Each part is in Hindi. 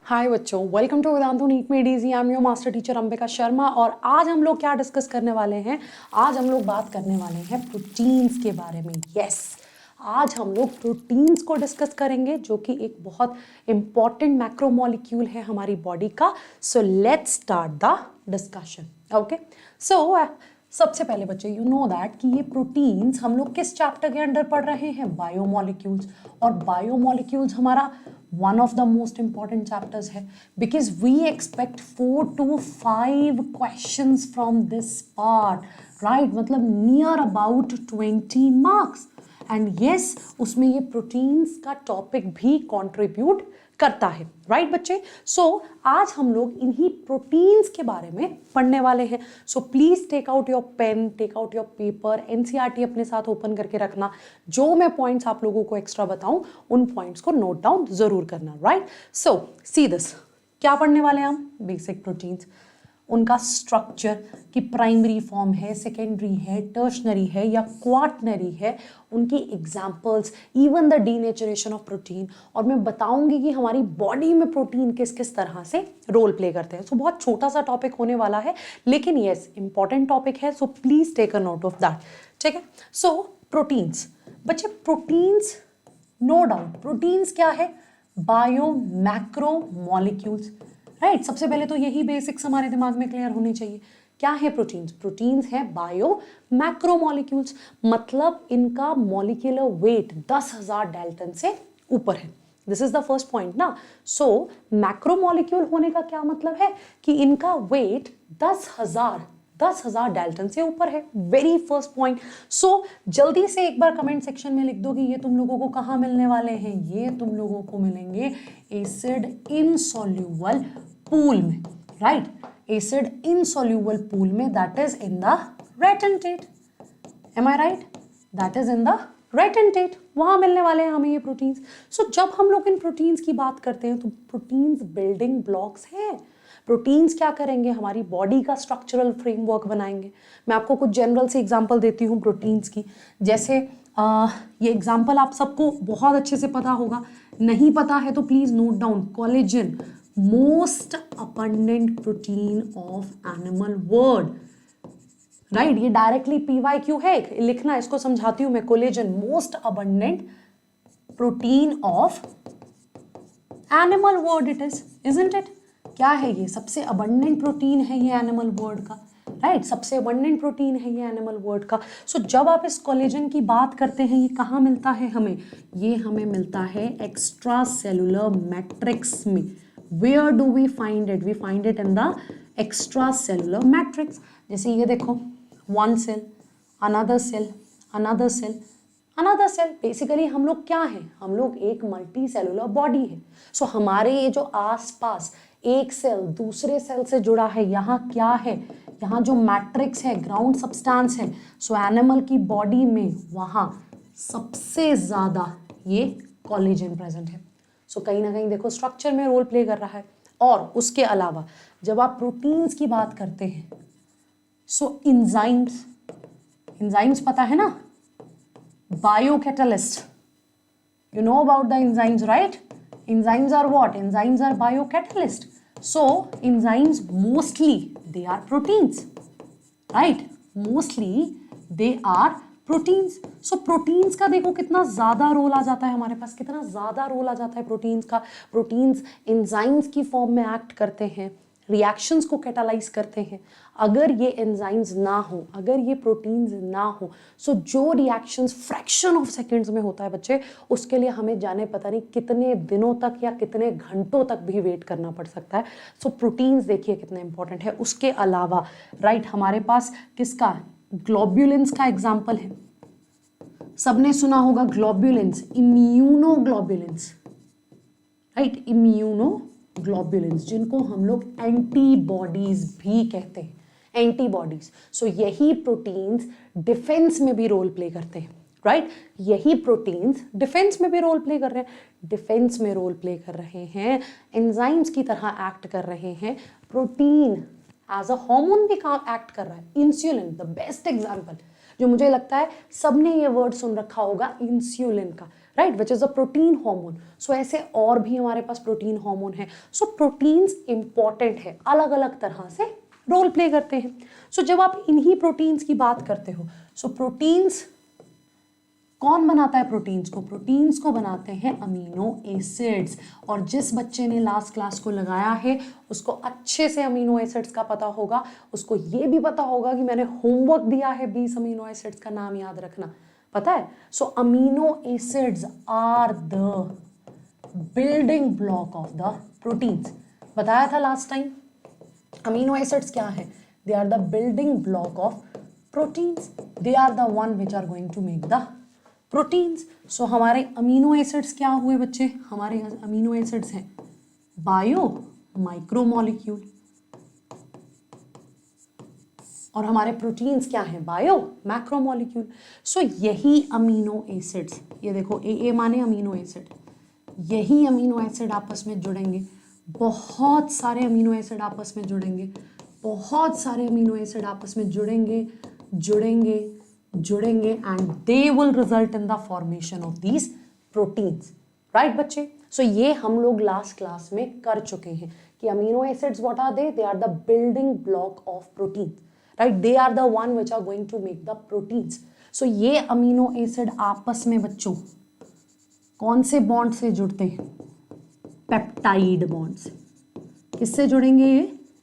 हाय बच्चों, welcome to Vedantu NEET made easy. I am your master teacher Ambika Sharma. और आज हम लोग क्या डिस्कस करने वाले हैं? आज हम लोग बात करने वाले हैं प्रोटीन्स के बारे में। यस, आज हम लोग प्रोटीन्स को डिस्कस करेंगे, जो कि एक बहुत इंपॉर्टेंट मैक्रोमोलिक्यूल है हमारी बॉडी का। So let's start the discussion. Okay, so सबसे पहले बच्चे यू नो दैट कि ये प्रोटीन्स हम लोग किस चैप्टर के अंडर पढ़ रहे हैं? बायोमोलिक्यूल्स। और बायोमोलिक्यूल्स हमारा one of the most important chapters है, because we expect 4 to 5 questions from this part, right? मतलब near about 20 marks. and yes, उसमें ये प्रोटीन्स का टॉपिक भी कंट्रीब्यूट करता है, राइट बच्चे? सो आज हम लोग इन्हीं प्रोटीन्स के बारे में पढ़ने वाले हैं। So please take out your pen, take out your paper, NCERT अपने साथ ओपन करके रखना। जो मैं पॉइंट्स आप लोगों को एक्स्ट्रा बताऊं, उन पॉइंट्स को नोट डाउन जरूर करना, राइट? सो सी दिस, क्या पढ़ने वाले हैं हम? बेसिक प्रोटीन्स, उनका स्ट्रक्चर कि प्राइमरी फॉर्म है, सेकेंडरी है, टर्शनरी है या क्वाटनरी है, उनकी examples, even the denaturation of protein. और मैं बताऊंगी कि हमारी बॉडी में प्रोटीन किस किस तरह से रोल प्ले करते हैं। सो बहुत छोटा सा टॉपिक होने वाला है, लेकिन यस इंपॉर्टेंट टॉपिक है। So please take a note of that, ठीक है? सो प्रोटीन्स बच्चे, प्रोटीन्स नो डाउट, प्रोटीन्स क्या है? Biomacromolecules, right? सबसे पहले तो यही बेसिक्स हमारे दिमाग में क्लियर होनी चाहिए। क्या है प्रोटीन्स? प्रोटीन्स है बायो मैक्रोमोलिक्यूल्स, मतलब इनका मॉलिक्यूलर वेट 10,000 डाल्टन से ऊपर है। This is the first point ना। सो मैक्रोमोलिक्यूल होने का क्या मतलब है? कि इनका वेट 10,000 डाल्टन से ऊपर है। Very first point. सो जल्दी से एक बार कमेंट सेक्शन में लिख दो कि ये तुम लोगों को कहाँ मिलने वाले हैं? ये तुम लोगों को मिलेंगे एसिड इनसॉल्यूबल पूल में, राइट? एसिड इनसॉल्यूबल पूल में, that is in the retentate. Am I right? That is in the retentate, वहां मिलने वाले हैं हमें ये प्रोटीन्स। सो जब हम लोग इन प्रोटीन्स की बात करते हैं तो प्रोटीन्स बिल्डिंग ब्लॉक्स हैं। प्रोटीन्स क्या करेंगे? हमारी बॉडी का स्ट्रक्चरल फ्रेमवर्क बनाएंगे। मैं आपको कुछ जनरल से एग्जांपल देती हूँ प्रोटीन्स की। जैसे ये एग्जांपल आप सबको बहुत अच्छे से पता होगा, नहीं पता है तो please note down. Collagen, most abundant protein of animal world, right? ये डायरेक्टली PYQ है, लिखना, इसको समझाती हूं मैं। Collagen, most abundant protein of animal world it is, isn't it? क्या है ये? सबसे अबंडेंट प्रोटीन है ये एनिमल वर्ल्ड का, राइट? सबसे अबंडेंट प्रोटीन है ये एनिमल वर्ल्ड का। सो जब आप इस कोलेजन की बात करते हैं, ये कहाँ मिलता है हमें? ये हमें मिलता है एक्स्ट्रा सेलुलर मैट्रिक्स में। Where do we find it? We find it in the extra cellular matrix. जैसे ये देखो, one cell, another cell, another cell, another cell. Basically हम लोग क्या है? हम लोग एक मल्टी सेलुलर बॉडी है। सो हमारे ये जो आसपास एक सेल दूसरे सेल से जुड़ा है, यहाँ क्या है? यहाँ जो मैट्रिक्स है, ग्राउंड सब्सटेंस है। सो एनिमल की बॉडी में वहाँ सबसे ज़्यादा ये कोलेजन प्रेजेंट है। सो कहीं ना कहीं देखो स्ट्रक्चर में रोल प्ले कर रहा है। और उसके अलावा जब आप प्रोटीन्स की बात करते हैं, सो इंजाइम्स, इंजाइम्स पता है ना? Biocatalyst, you know about the enzymes, right? Enzymes are what? Enzymes are biocatalyst. So enzymes mostly they are proteins, right? Mostly they are proteins. So proteins का देखो कितना ज्यादा रोल आ जाता है हमारे पास, कितना ज्यादा रोल आ जाता है प्रोटीन्स का। प्रोटीन्स एंजाइम्स की फॉर्म में एक्ट करते हैं, रिएक्शंस को कैटालाइज करते हैं। अगर ये एंजाइम्स ना हो, अगर ये प्रोटीन्स ना हो, सो जो रिएक्शंस फ्रैक्शन ऑफ सेकंड्स में होता है बच्चे, उसके लिए हमें जाने पता नहीं कितने दिनों तक या कितने घंटों तक भी वेट करना पड़ सकता है। सो प्रोटीन्स देखिए कितने इंपॉर्टेंट है। उसके अलावा राइट, हमारे पास किसका? ग्लोब्युलिन्स का एग्जाम्पल है। सबने सुना होगा ग्लोब्युलिन्स, इम्यूनोग्लोब्युलिन्स, राइट? इम्यूनोग्लोब्युलिन्स, जिनको हम लोग एंटीबॉडीज भी कहते हैं, एंटीबॉडीज। सो यही प्रोटीन्स डिफेंस में भी रोल प्ले करते हैं, राइट? यही प्रोटीन्स डिफेंस में भी रोल प्ले कर रहे हैं। डिफेंस में रोल प्ले कर रहे हैं, एंजाइम्स की तरह एक्ट कर रहे हैं। प्रोटीन एज अ हार्मोन भी काम एक्ट कर रहा है। Insulin the best example. जो मुझे लगता है सबने ये वर्ड सुन रखा होगा, इंसुलिन का, right, which is a protein hormone. So ऐसे और भी हमारे पास प्रोटीन हार्मोन है। सो प्रोटीन्स इंपॉर्टेंट है, अलग अलग तरह से रोल प्ले करते हैं। सो जब आप इन्हीं प्रोटीन्स की बात करते हो, सो प्रोटीन्स कौन बनाता है? प्रोटीन्स को, प्रोटीन्स को बनाते हैं अमीनो एसिड्स। और जिस बच्चे ने लास्ट क्लास को लगाया है उसको अच्छे से अमीनो एसिड्स का पता होगा, उसको ये भी पता होगा कि मैंने होमवर्क दिया है 20 अमीनो एसिड्स का नाम याद रखना, पता है? So amino acids are the building block of the proteins. बताया था लास्ट टाइम, अमीनो एसिड्स क्या है? They are the building block of proteins, they are the one which are going to make the proteins. So हमारे अमीनो एसिड्स क्या हुए बच्चे? हमारे अमीनो एसिड्स हैं बायो माइक्रोमोलिक्यूल, और हमारे प्रोटीन्स क्या हैं? Bio macromolecule. सो यही अमीनो एसिड्स, ये देखो ए माने अमीनो एसिड, यही अमीनो एसिड आपस में जुड़ेंगे, बहुत सारे अमीनो एसिड आपस में जुड़ेंगे, बहुत सारे अमीनो एसिड आपस में जुड़ेंगे जुड़ेंगे जुड़ेंगे and they will result in the formation of these proteins, right बच्चे? सो ये हम लोग लास्ट क्लास में कर चुके हैं कि amino acids what are they are the building block of protein, right? They are the one which are going to make the proteins. So ये अमीनो एसिड आपस में बच्चों कौन से बॉन्ड से जुड़ते हैं? पेप्टाइड बॉन्ड से। किससे जुड़ेंगे ये?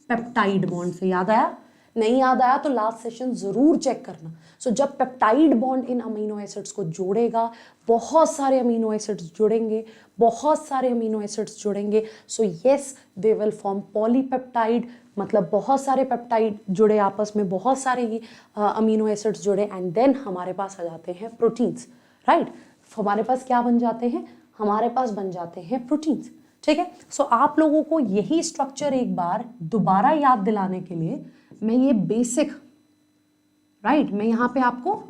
पेप्टाइड बॉन्ड से। याद आया? नहीं याद आया तो लास्ट सेशन जरूर चेक करना। सो जब peptide bond in amino acids को जोड़ेगा, बहुत सारे अमीनो एसिड्स जुड़ेंगे, बहुत सारे अमीनो एसिड्स जुड़ेंगे, so yes they will form polypeptide, मतलब बहुत सारे पेप्टाइड जुड़े आपस में, बहुत सारे ही अमीनो एसिड्स जुड़े एंड देन हमारे पास आ जाते हैं प्रोटीन्स, राइट? हमारे पास क्या बन जाते हैं? हमारे पास बन जाते हैं प्रोटीन्स, ठीक है? सो आप लोगों को यही स्ट्रक्चर एक बार दोबारा याद दिलाने के लिए मैं ये बेसिक, राइट, मैं यहां पे आपको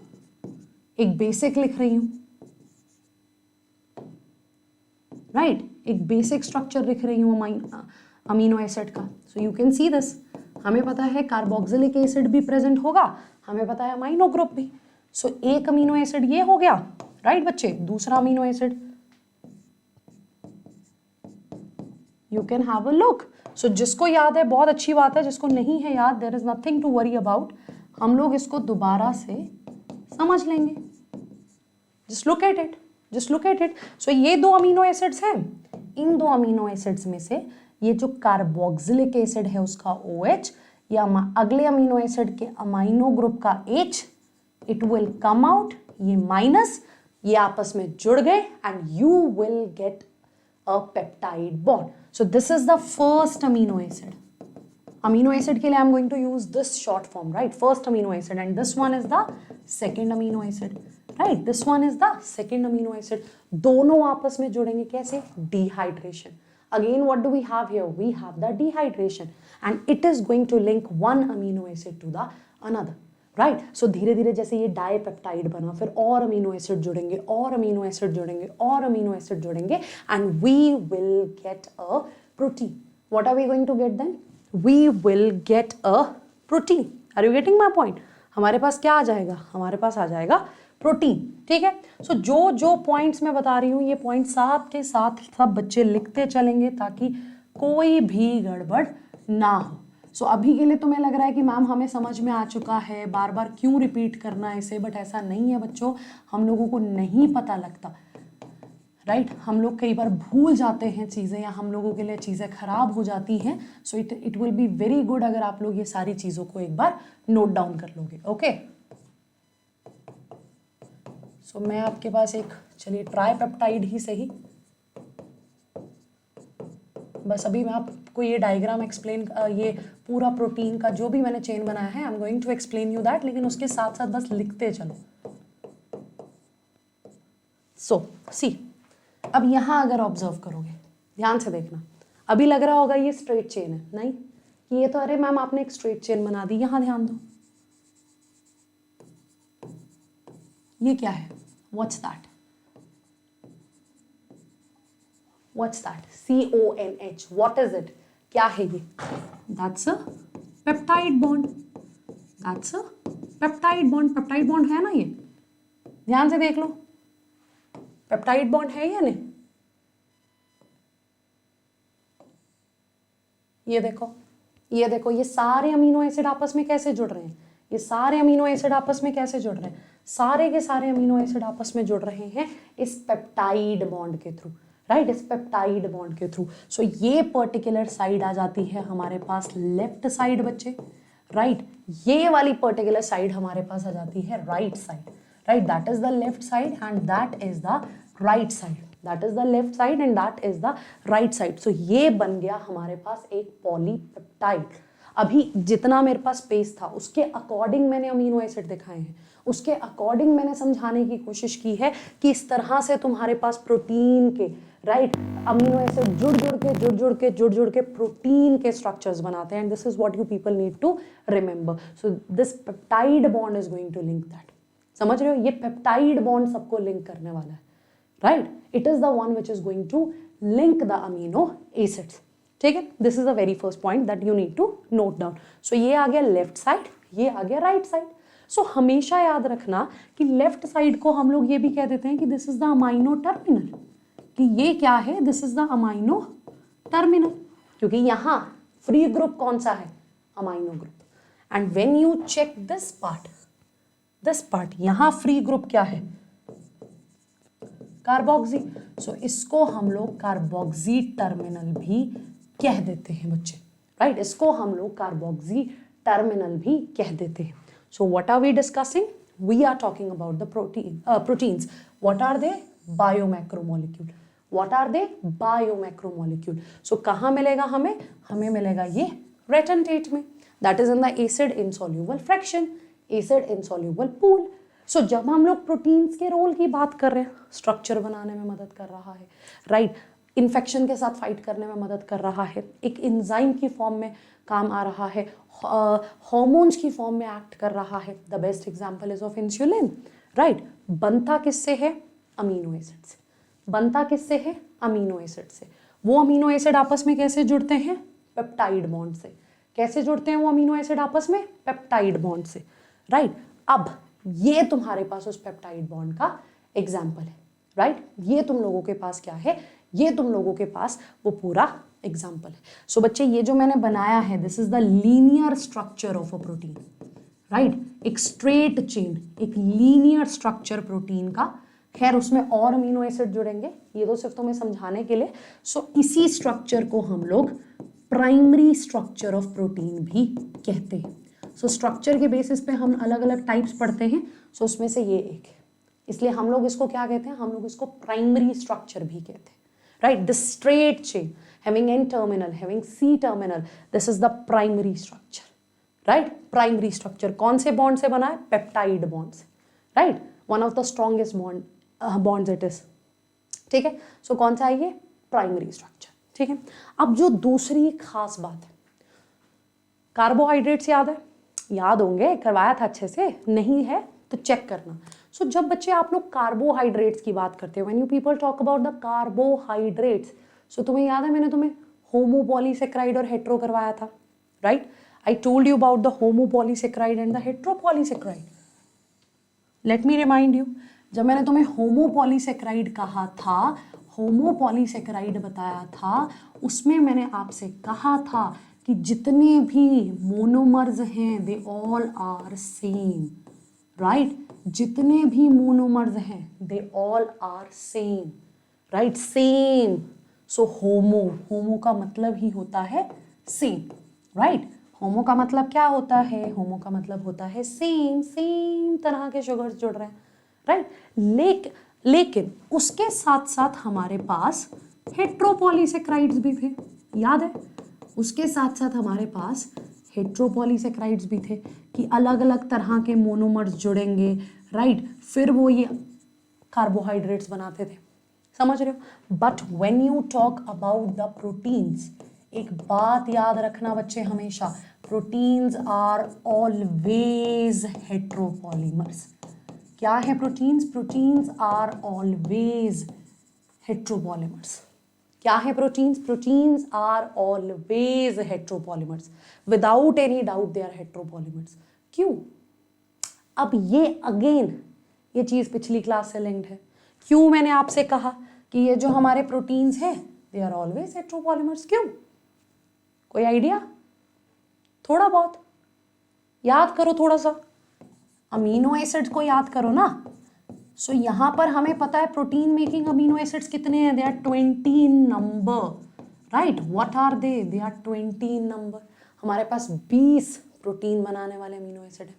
एक बेसिक लिख रही हूं, राइट, एक बेसिक स्ट्रक्चर लिख रही हूं अमीनो एसिड का। So you can see this. हमें पता है कार्बोक्सिलिक एसिड भी प्रेजेंट होगा, हमें पता है अमीनो ग्रुप भी। सो एक अमीनो एसिड ये हो गया, राइट बच्चे? दूसरा amino acid you can have a look. So जिसको याद है बहुत अच्छी बात है, जिसको नहीं है याद there is nothing to worry about, हम लोग इसको दोबारा से समझ लेंगे। Just look at it, just look at it. So ये दो अमीनो एसिड्स हैं, इन दो अमीनो एसिड्स में से ये जो कार्बोक्सिलिक एसिड है उसका OH, या अगले अमीनो एसिड के अमाइनो ग्रुप का H, it will come out, ये माइनस, ये आपस में जुड़ गए and you will get a peptide bond. So this is the first amino acid. Amino acid के लिए I'm going to use this short form, right? First amino acid, and this one is the second amino acid, right? This one is the second amino acid. दोनों आपस में जुड़ेंगे कैसे? Dehydration. Again, what do we have here? We have the dehydration, and it is going to link one amino acid to the another. Right? So धीरे धीरे जैसे ये डाईपेप्टाइड बना, फिर और अमीनो एसिड जुड़ेंगे, और अमीनो एसिड जुड़ेंगे, और अमीनो एसिड जुड़ेंगे and we will get a protein. What are we going to get then? We will get a protein. Are you getting my point? हमारे पास क्या आ जाएगा? हमारे पास आ जाएगा प्रोटीन, ठीक है? सो जो जो पॉइंट्स मैं बता रही हूँ ये पॉइंट साथ के साथ सब बच्चे लिखते चलेंगे ताकि कोई भी गड़बड़ ना हो। सो अभी के लिए तुम्हें लग रहा है कि मैम हमें समझ में आ चुका है, बार बार क्यों रिपीट करना है इसे, बट ऐसा नहीं है बच्चों, हम लोगों को नहीं पता लगता, राइट? हम लोग कई बार भूल जाते हैं चीज़ें, या हम लोगों के लिए चीज़ें खराब हो जाती हैं। So it will be very good अगर आप लोग ये सारी चीज़ों को एक बार नोट डाउन कर लोगे, ओके? सो मैं आपके पास एक, चलिए ट्राईपेप्टाइड ही सही, बस अभी मैं आपको ये डायग्राम एक्सप्लेन, ये पूरा प्रोटीन का जो भी मैंने चेन बनाया है I am going to explain you that, लेकिन उसके साथ साथ बस लिखते चलो। सो सी, अब यहाँ अगर ऑब्जर्व करोगे, ध्यान से देखना, अभी लग रहा होगा ये स्ट्रेट चेन है, नहीं, ये तो अरे मैम आपने एक स्ट्रेट चेन बना दी। यहाँ ध्यान दो, ये क्या है? What's that? What's that? CONH. What is it? क्या है ये? That's a peptide bond. That's a peptide bond है ना, ये ध्यान से देख लो, पेप्टाइड बॉन्ड है या नहीं? ये देखो, ये देखो, ये सारे अमीनो एसिड आपस में कैसे जुड़ रहे हैं, ये सारे अमीनो एसिड आपस में कैसे जुड़ रहे हैं, सारे के सारे अमीनो एसिड आपस में जुड़ रहे हैं इस पेप्टाइड बॉन्ड के थ्रू, राइट, इस पेप्टाइड बॉन्ड के थ्रू। सो ये पर्टिकुलर साइड आ जाती है हमारे पास लेफ्ट साइड बच्चे, राइट, ये वाली पर्टिकुलर साइड हमारे पास आ जाती है right side, right, that is the left side and that is the right side, that is the left side and that is the right side. So ये बन गया हमारे पास एक पॉलीपेप्टाइड। अभी जितना मेरे पास स्पेस था उसके अकॉर्डिंग मैंने अमीनो एसिड दिखाए हैं, उसके अकॉर्डिंग मैंने समझाने की कोशिश की है कि इस तरह से तुम्हारे पास प्रोटीन के, राइट, अमीनो एसिड जुड़ के प्रोटीन के स्ट्रक्चर्स बनाते हैं, and this is what you people need to remember. So this peptide bond is going to link that. समझ रहे हो, ये पेप्टाइड बॉन्ड सबको लिंक करने वाला है, right, it is the one which is going to link the amino acids. ठीक है, this is the very first point that you need to note down. So ये आ गया लेफ्ट साइड, ये आ गया राइट साइड। सो हमेशा याद रखना कि लेफ्ट साइड को हम लोग ये भी कह देते हैं कि this is the amino terminal, कि ये क्या है, this is the amino terminal, क्योंकि यहाँ फ्री ग्रुप कौन सा है, amino group. And when you check this part यहाँ फ्री ग्रुप क्या है, कार्बोक्सी। सो इसको हम लोग कार्बोक्सी टर्मिनल भी कह देते हैं बच्चे, राइट, इसको हम लोग कार्बोक्सी टर्मिनल भी कह देते हैं। So what are we discussing, we are talking about the proteins. What are they, biomacromolecule, what are they, biomacromolecule. So कहाँ मिलेगा हमें मिलेगा ये रेटेंटेट में, that is in the acid insoluble fraction, acid insoluble pool. So जब हम लोग प्रोटीन्स के रोल की बात कर रहे हैं, स्ट्रक्चर बनाने में मदद कर रहा है, राइट, इन्फेक्शन के साथ फाइट करने में मदद कर रहा है, एक एंजाइम की फॉर्म में काम आ रहा है, हार्मोन्स की फॉर्म में एक्ट कर रहा है, the best example is of insulin, right. बनता किससे है, अमीनो एसिड से, बनता किससे है, अमीनो एसिड से। वो अमीनो एसिड आपस में कैसे जुड़ते हैं, पेप्टाइड बॉन्ड से। कैसे जुड़ते हैं वो अमीनो एसिड आपस में, पेप्टाइड बॉन्ड से, राइट। अब ये तुम्हारे पास उस पेप्टाइड बॉन्ड का एग्जाम्पल है, राइट, ये तुम लोगों के पास क्या है, ये तुम लोगों के पास वो पूरा एग्जाम्पल है। सो बच्चे ये जो मैंने बनाया है, this is the linear structure of a protein, right, एक स्ट्रेट चेन, एक लीनियर स्ट्रक्चर प्रोटीन का। खैर उसमें और अमीनो एसिड जुड़ेंगे, ये तो सिर्फ तुम्हें समझाने के लिए। सो इसी स्ट्रक्चर को हम लोग प्राइमरी स्ट्रक्चर ऑफ प्रोटीन भी कहते हैं। सो स्ट्रक्चर के बेसिस पे हम अलग अलग टाइप्स पढ़ते हैं, सो उसमें से ये एक है, इसलिए हम लोग इसको क्या कहते हैं, हम लोग इसको प्राइमरी स्ट्रक्चर भी कहते हैं, right. The straight chain having N terminal, having C terminal, this is the primary structure, right. Primary structure कौन से बॉन्ड से बना है, पेप्टाइड बॉन्ड से, right, one of the strongest bonds it is, ठीक है। सो कौन सा है ये, प्राइमरी स्ट्रक्चर, ठीक है। अब जो दूसरी खास बात है, कार्बोहाइड्रेट्स याद है, याद होंगे, करवाया था अच्छे से, नहीं है तो चेक करना। सो जब बच्चे आप लोग कार्बोहाइड्रेट्स की बात करते हो, when you people talk about the carbohydrates, so तुम्हें याद है मैंने तुम्हें होमोपॉलीसेक्राइड और हेट्रो करवाया था, right. I told you about the homopolysaccharide and the heteropolysaccharide. Let me remind you, जब मैंने तुम्हें होमोपॉलीसेक्राइड कहा था, होमोपॉलीसेक्राइड बताया था, उसमें मैंने आपसे कहा था कि जितने भी मोनोमर्स हैं they all are same, right, जितने भी मोनोमर्स हैं they all are same, right, same. So homo का मतलब ही होता है सेम, राइट। होमो का मतलब क्या होता है, होमो का मतलब होता है सेम, सेम तरह के शुगर्स जुड़ रहे हैं, राइट। लेकिन उसके साथ साथ हमारे पास हेट्रोपॉलीसेक्राइड्स भी थे, याद है, उसके साथ साथ हमारे पास हेट्रोपॉलीसेक्राइड्स भी थे कि अलग अलग तरह के मोनोमर्स जुड़ेंगे, राइट, फिर वो ये कार्बोहाइड्रेट्स बनाते थे, समझ रहे हो। But when you talk about the proteins, एक बात याद रखना बच्चे हमेशा, प्रोटीन्स आर ऑलवेज हेट्रोपॉलीमर्स। क्या है proteins, proteins are always heteropolymers. क्या है proteins, proteins are always heteropolymers, without any doubt they are heteropolymers. क्यों, अब ये अगेन ये चीज़ पिछली क्लास से लिंक्ड है। क्यों मैंने आपसे कहा कि ये जो हमारे प्रोटीन्स हैं दे आर ऑलवेज हेट्रोपॉलीमर्स, क्यों? कोई आइडिया? थोड़ा बहुत याद करो, थोड़ा सा अमीनो एसिड्स को याद करो ना। सो यहाँ पर हमें पता है प्रोटीन मेकिंग अमीनो एसिड्स कितने हैं, they are 20 in number, right. What are they are 20 in number. हमारे पास 20 प्रोटीन बनाने वाले अमीनो एसिड हैं,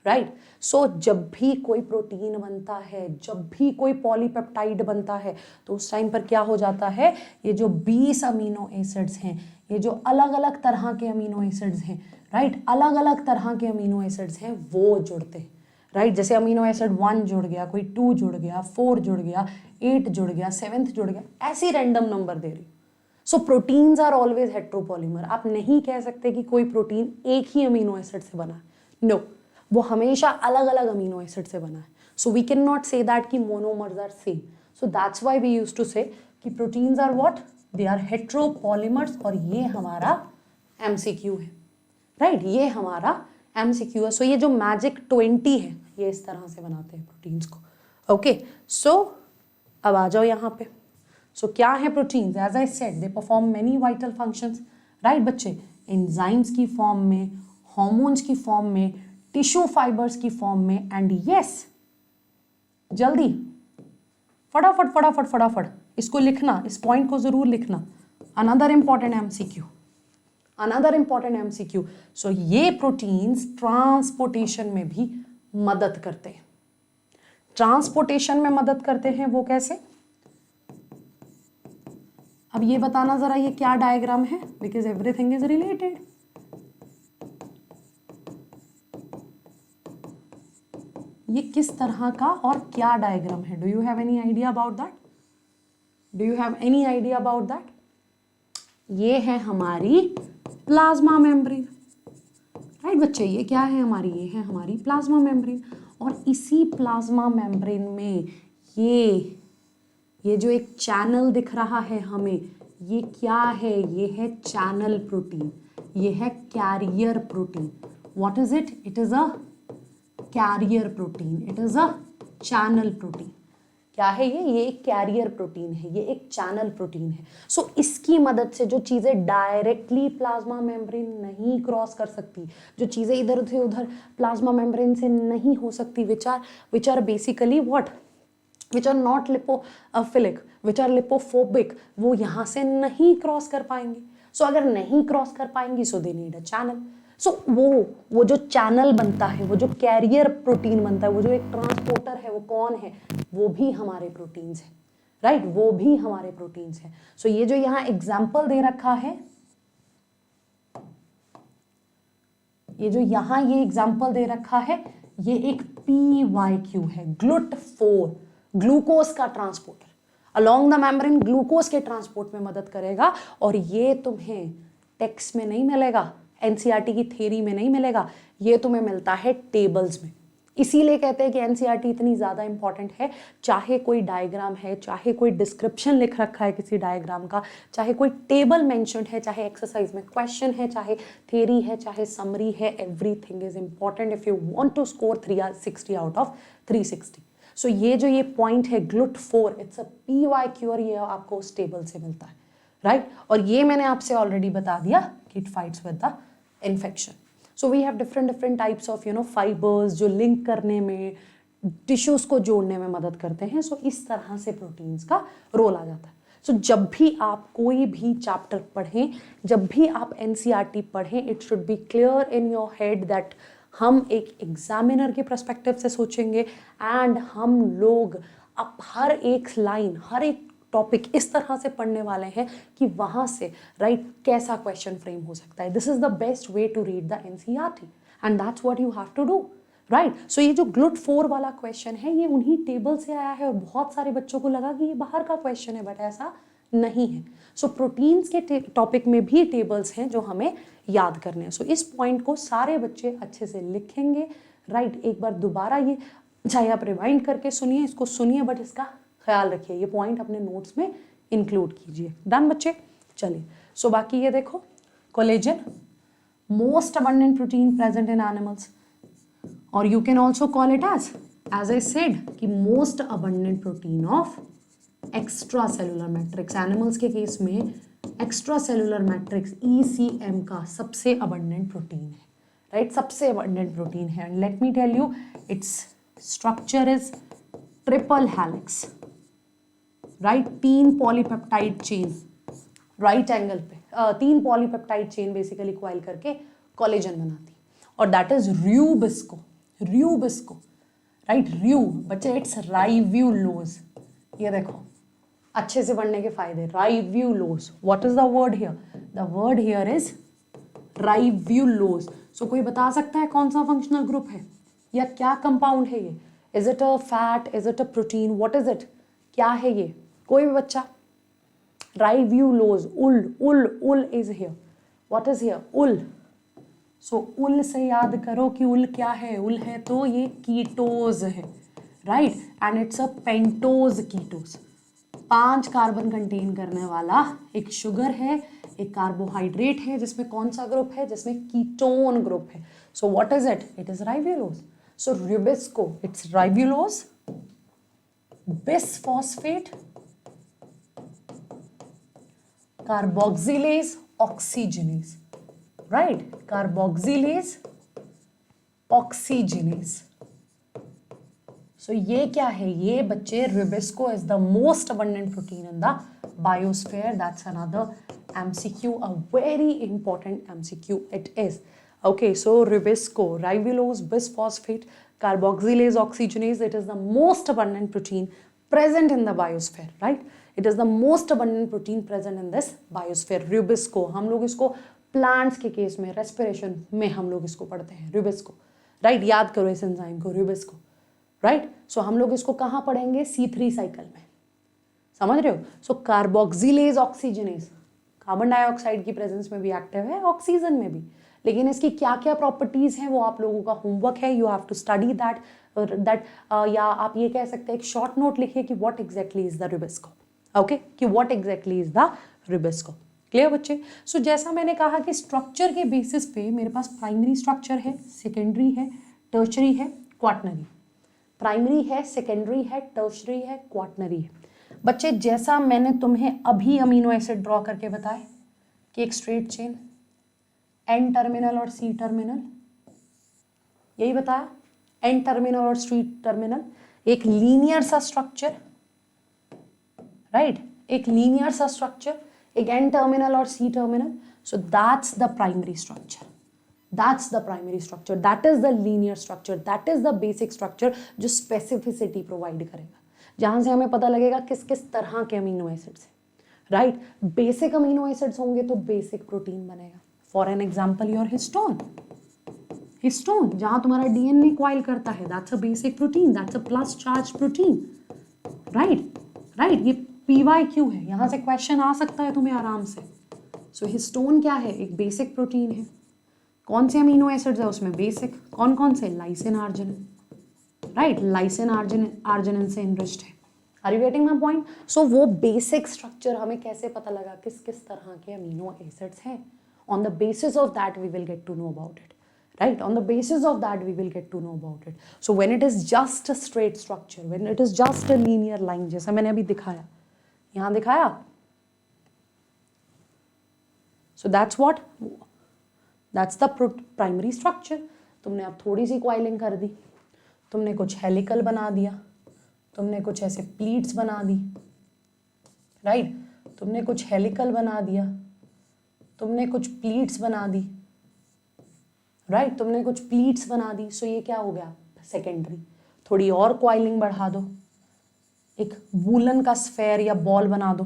राइट। सो जब भी कोई प्रोटीन बनता है, जब भी कोई पॉलीपेप्टाइड बनता है, तो उस टाइम पर क्या हो जाता है, ये जो 20 अमीनो एसिड्स हैं, ये जो अलग अलग तरह के अमीनो एसिड्स हैं, राइट, अलग अलग तरह के अमीनो एसिड्स हैं, वो जुड़ते हैं, राइट। जैसे अमीनो एसिड 1 जुड़ गया, कोई 2 जुड़ गया, 4 जुड़ गया, 8 जुड़ गया, 7th जुड़ गया, ऐसी रैंडम नंबर दे रही। सो प्रोटीन्स आर ऑलवेज हेट्रोपॉलीमर। आप नहीं कह सकते कि कोई प्रोटीन एक ही अमीनो एसिड से बना है, नो, वो हमेशा अलग अलग अमीनो एसिड से बना है। So we can not say that कि monomers are same. So that's why we used to say कि proteins are what, they are heteropolymers. और ये हमारा एमसीक्यू है, राइट, ये हमारा एमसीक्यू है। सो ये जो मैजिक 20 है, ये इस तरह से बनाते हैं प्रोटीन्स को, ओके। सो अब आ जाओ यहाँ पे। सो क्या है proteins? As I said they perform many vital functions, right बच्चे, एंजाइम्स की फॉर्म में, हॉर्मोन्स की फॉर्म में, टिश्यू फाइबर्स की फॉर्म में, एंड यस, जल्दी फटाफट फटाफट फटाफट इसको लिखना, इस पॉइंट को जरूर लिखना। Another important MCQ, another important MCQ. So ये प्रोटीन्स ट्रांसपोर्टेशन में भी मदद करते हैं। ट्रांसपोर्टेशन में मदद करते हैं, वो कैसे? अब ये बताना जरा, ये क्या डायग्राम है, बिकॉज एवरीथिंग इज रिलेटेड। ये किस तरह का और क्या डायग्राम है? Do you have any idea about that? Do you have any idea about that? ये है हमारी प्लाज्मा मेम्ब्रेन, राइट बच्चे। ये क्या है हमारी? ये है हमारी प्लाज्मा मेम्ब्रेन। और इसी प्लाज्मा मेम्ब्रेन में ये जो एक चैनल दिख रहा है हमें, ये क्या है? ये है चैनल प्रोटीन, ये है carrier protein. What is it? It is a carrier protein, it is a channel protein. क्या है ये एक कैरियर प्रोटीन है, ये एक चैनल प्रोटीन है। सो इसकी मदद से जो चीज़ें डायरेक्टली प्लाज्मा मेम्ब्रेन नहीं क्रॉस कर सकती, जो चीज़ें इधर से उधर प्लाज्मा मेम्ब्रेन से नहीं हो सकती, which are basically what, which are not lipophilic, which are lipophobic, वो यहाँ से नहीं क्रॉस कर पाएंगे। सो अगर नहीं क्रॉस कर पाएंगी, सो दे नीड अ चैनल। सो वो जो चैनल बनता है, वो जो कैरियर प्रोटीन बनता है, वो जो एक ट्रांसपोर्टर है, वो कौन है? वो भी हमारे प्रोटीन्स है, राइट, वो भी हमारे प्रोटीन्स है। सो ये जो यहाँ एग्जाम्पल दे रखा है, ये जो यहाँ ये एग्जाम्पल दे रखा है, ये एक PYQ है, GLUT4, ग्लूकोज का transporter. Along the membrane glucose के ट्रांसपोर्ट में मदद करेगा। और ये तुम्हें टेक्स्ट में नहीं मिलेगा, एनसीईआरटी की थ्योरी में नहीं मिलेगा, ये तुम्हें मिलता है टेबल्स में। इसीलिए कहते हैं कि एनसीईआरटी इतनी ज़्यादा इंपॉर्टेंट है। चाहे कोई डायग्राम है, चाहे कोई डिस्क्रिप्शन लिख रखा है किसी डायग्राम का, चाहे कोई टेबल मेंशन्ड है, चाहे एक्सरसाइज में क्वेश्चन है, चाहे थ्योरी है, चाहे समरी है, everything is important if you want to score 360 out of 360। So ये जो ये पॉइंट है GLUT4, इट्स अ PYQ, और ये आपको उस टेबल से मिलता है, राइट। और ये मैंने आपसे ऑलरेडी बता दिया कि it fights with the infection. So we have different types of fibres जो लिंक करने में, टिश्यूज को जोड़ने में मदद करते हैं। सो इस तरह से प्रोटीन्स का रोल आ जाता है। सो जब भी आप कोई भी चैप्टर पढ़ें, जब भी आप एनसीईआरटी पढ़ें, it should be clear in your head that हम एक एग्जामिनर के पर्सपेक्टिव से सोचेंगे, एंड हम लोग अब हर एक लाइन, हर एक टॉपिक इस तरह से पढ़ने वाले हैं कि वहाँ से राइट कैसा क्वेश्चन फ्रेम हो सकता है। This is the best way to read the NCERT, and that's what you have to do, right. So ये जो GLUT4 वाला क्वेश्चन है, ये उन्हीं टेबल से आया है, और बहुत सारे बच्चों को लगा कि ये बाहर का क्वेश्चन है, बट ऐसा नहीं है। सो प्रोटीन्स के टॉपिक में भी टेबल्स हैं जो हमें याद करने हैं। सो इस पॉइंट को सारे बच्चे अच्छे से लिखेंगे, राइट। एक बार दोबारा ये चाहे आप रिवाइंड करके सुनिए, इसको सुनिए, बट इसका ख्याल रखिए, ये पॉइंट अपने नोट्स में इंक्लूड कीजिए। डन बच्चे? चलिए, सो बाकी ये देखो, collagen most abundant protein present in animals, और you can also call it as I said कि most abundant protein of extra cellular matrix. Animals के केस में एक्स्ट्रा सेलुलर मैट्रिक्स ECM का सबसे अबंडेंट प्रोटीन है, राइट, सबसे अबंडेंट प्रोटीन है। And let me tell you its structure is triple helix, right, 3 polypeptide chain right angle पे, 3 पॉलीपेप्टाइड चेन बेसिकली कॉइल करके कोलेजन बनाती है, और दैट इज र्यूबिस्को, र्यूबिस्को, राइट, र्यू बच्चे इट्स राइव्यूलोज। ये देखो अच्छे से पढ़ने के फायदे, ribulose, what is the word here, the word here is ribulose. So कोई बता सकता है कौन सा फंक्शनल ग्रुप है या क्या कंपाउंड है ये? Is it a fat, is it a protein, what is it, क्या है ये? कोई भी बच्चा? Ribulose, ul is here, what is here, ul. So ul से याद करो कि उल क्या है, उल है तो ये कीटोज है, right, and it's a pentose कीटोज। 5 carbon contain करने वाला एक शुगर है, एक कार्बोहाइड्रेट है, जिसमें कौन सा ग्रुप है, जिसमें कीटोन ग्रुप है। So what is it, it is ribulose. So rubisco it's ribulose, bisphosphate, carboxylase oxygenase, right, carboxylase oxygenase। so ये क्या है, ये बच्चे Rubisco is the most abundant protein in the biosphere। that's another MCQ, a very important MCQ it is। okay, so Rubisco, ribulose, bisphosphate, carboxylase oxygenase, it is the most abundant protein present in the biosphere, right? It is the most abundant protein present in this biosphere। Rubisco हम लोग इसको प्लांट्स के केस में रेस्पिरेशन में हम लोग इसको पढ़ते हैं, Rubisco, राइट, याद करो इस एंजाइम को, Rubisco, राइट। सो हम लोग इसको कहाँ पढ़ेंगे, C3 साइकिल में, समझ रहे हो? सो कार्बोक्सिलेज ऑक्सीजनेज कार्बन डाइऑक्साइड की प्रेजेंस में भी एक्टिव है, ऑक्सीजन में भी, लेकिन इसकी क्या क्या प्रॉपर्टीज हैं वो आप लोगों का होमवर्क है, you have to study that या आप ये कह सकते हैं एक शॉर्ट नोट लिखिए कि what exactly is the Rubisco, okay, कि what exactly is the Rubisco। Clear बच्चे? सो जैसा मैंने कहा कि स्ट्रक्चर के बेसिस पे मेरे पास प्राइमरी स्ट्रक्चर है, सेकेंडरी है, टर्शरी है, क्वाटनरी। प्राइमरी है, सेकेंडरी है, टर्शरी है, क्वाटनरी है। बच्चे जैसा मैंने तुम्हें अभी अमीनो एसिड ड्रॉ करके बताया कि एक स्ट्रेट चेन, एन टर्मिनल और सी टर्मिनल, यही बताया, एन टर्मिनल और सी टर्मिनल, एक लीनियर सा स्ट्रक्चर, राइट, एक लीनियर सा स्ट्रक्चर, एक एन टर्मिनल और C terminal. So that's the primary structure, that's the primary structure, that is the linear structure, that is the basic structure जो स्पेसिफिसिटी प्रोवाइड करेगा, जहां से हमें पता लगेगा किस किस तरह के अमीनो एसिड्स हैं, राइट। बेसिक अमीनो एसिड्स होंगे तो बेसिक प्रोटीन बनेगा। For an example your histone, histone जहां तुम्हारा डीएनए क्वाइल करता है, that's a basic protein, that's a plus charge protein, right, right. ये PYQ है, यहां से क्वेश्चन आ सकता है तुम्हें आराम से। सो हिस्टोन क्या है, एक बेसिक प्रोटीन है। कौन से अमीनो एसिड्स है उसमें, बेसिक, कौन कौन से, lysine arginine, right, lysine arginine से इनरिच्ड है। Are you getting my point? So वो बेसिक स्ट्रक्चर हमें कैसे पता लगा किस किस तरह के अमीनो एसिड्स हैं, on the basis of that we will get to know about it, right? On the basis of that we will get to know about it। so when it is just a straight structure, when it is just a linear line, जैसा मैंने अभी दिखाया, यहाँ दिखाया, so that's what, that's the primary structure। तुमने अब थोड़ी सी कॉइलिंग कर दी, तुमने कुछ हेलिकल बना दिया, तुमने कुछ ऐसे प्लीट्स बना दी, राइट, तुमने कुछ हेलिकल बना दिया, तुमने कुछ प्लीट्स बना दी, राइट, तुमने कुछ प्लीट्स बना दी। सो ये क्या हो गया, सेकेंडरी। थोड़ी और कॉइलिंग बढ़ा दो, एक वूलन का स्फेयर या बॉल बना दो,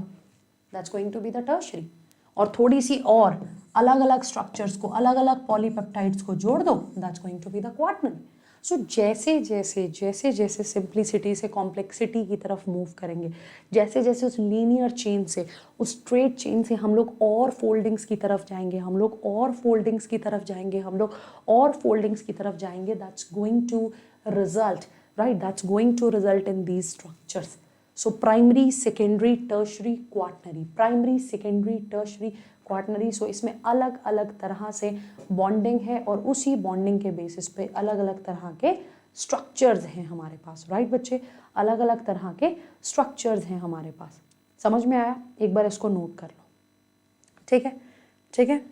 that's going to be the tertiary. और थोड़ी सी और अलग अलग स्ट्रक्चर्स को, अलग अलग पॉलीपेप्टाइड्स को जोड़ दो, that's going to be the quaternary. So जैसे जैसे जैसे जैसे सिंप्लिसिटी से कॉम्प्लेक्सिटी की तरफ मूव करेंगे, जैसे जैसे उस लीनियर चेन से, उस स्ट्रेट चेन से हम लोग और फोल्डिंग्स की तरफ जाएंगे, हम लोग और फोल्डिंग्स की तरफ जाएंगे, हम लोग और फोल्डिंग्स की तरफ जाएंगे, that's going to result, right, that's going to result in these structures, so primary, secondary, tertiary, quaternary, primary, secondary, tertiary, quaternary. So इसमें अलग अलग तरह से बॉन्डिंग है और उसी बॉन्डिंग के बेसिस पे अलग अलग तरह के स्ट्रक्चर्स हैं हमारे पास, राइट बच्चे, अलग अलग तरह के स्ट्रक्चर्स हैं हमारे पास। समझ में आया? एक बार इसको नोट कर लो, ठीक है, ठीक है,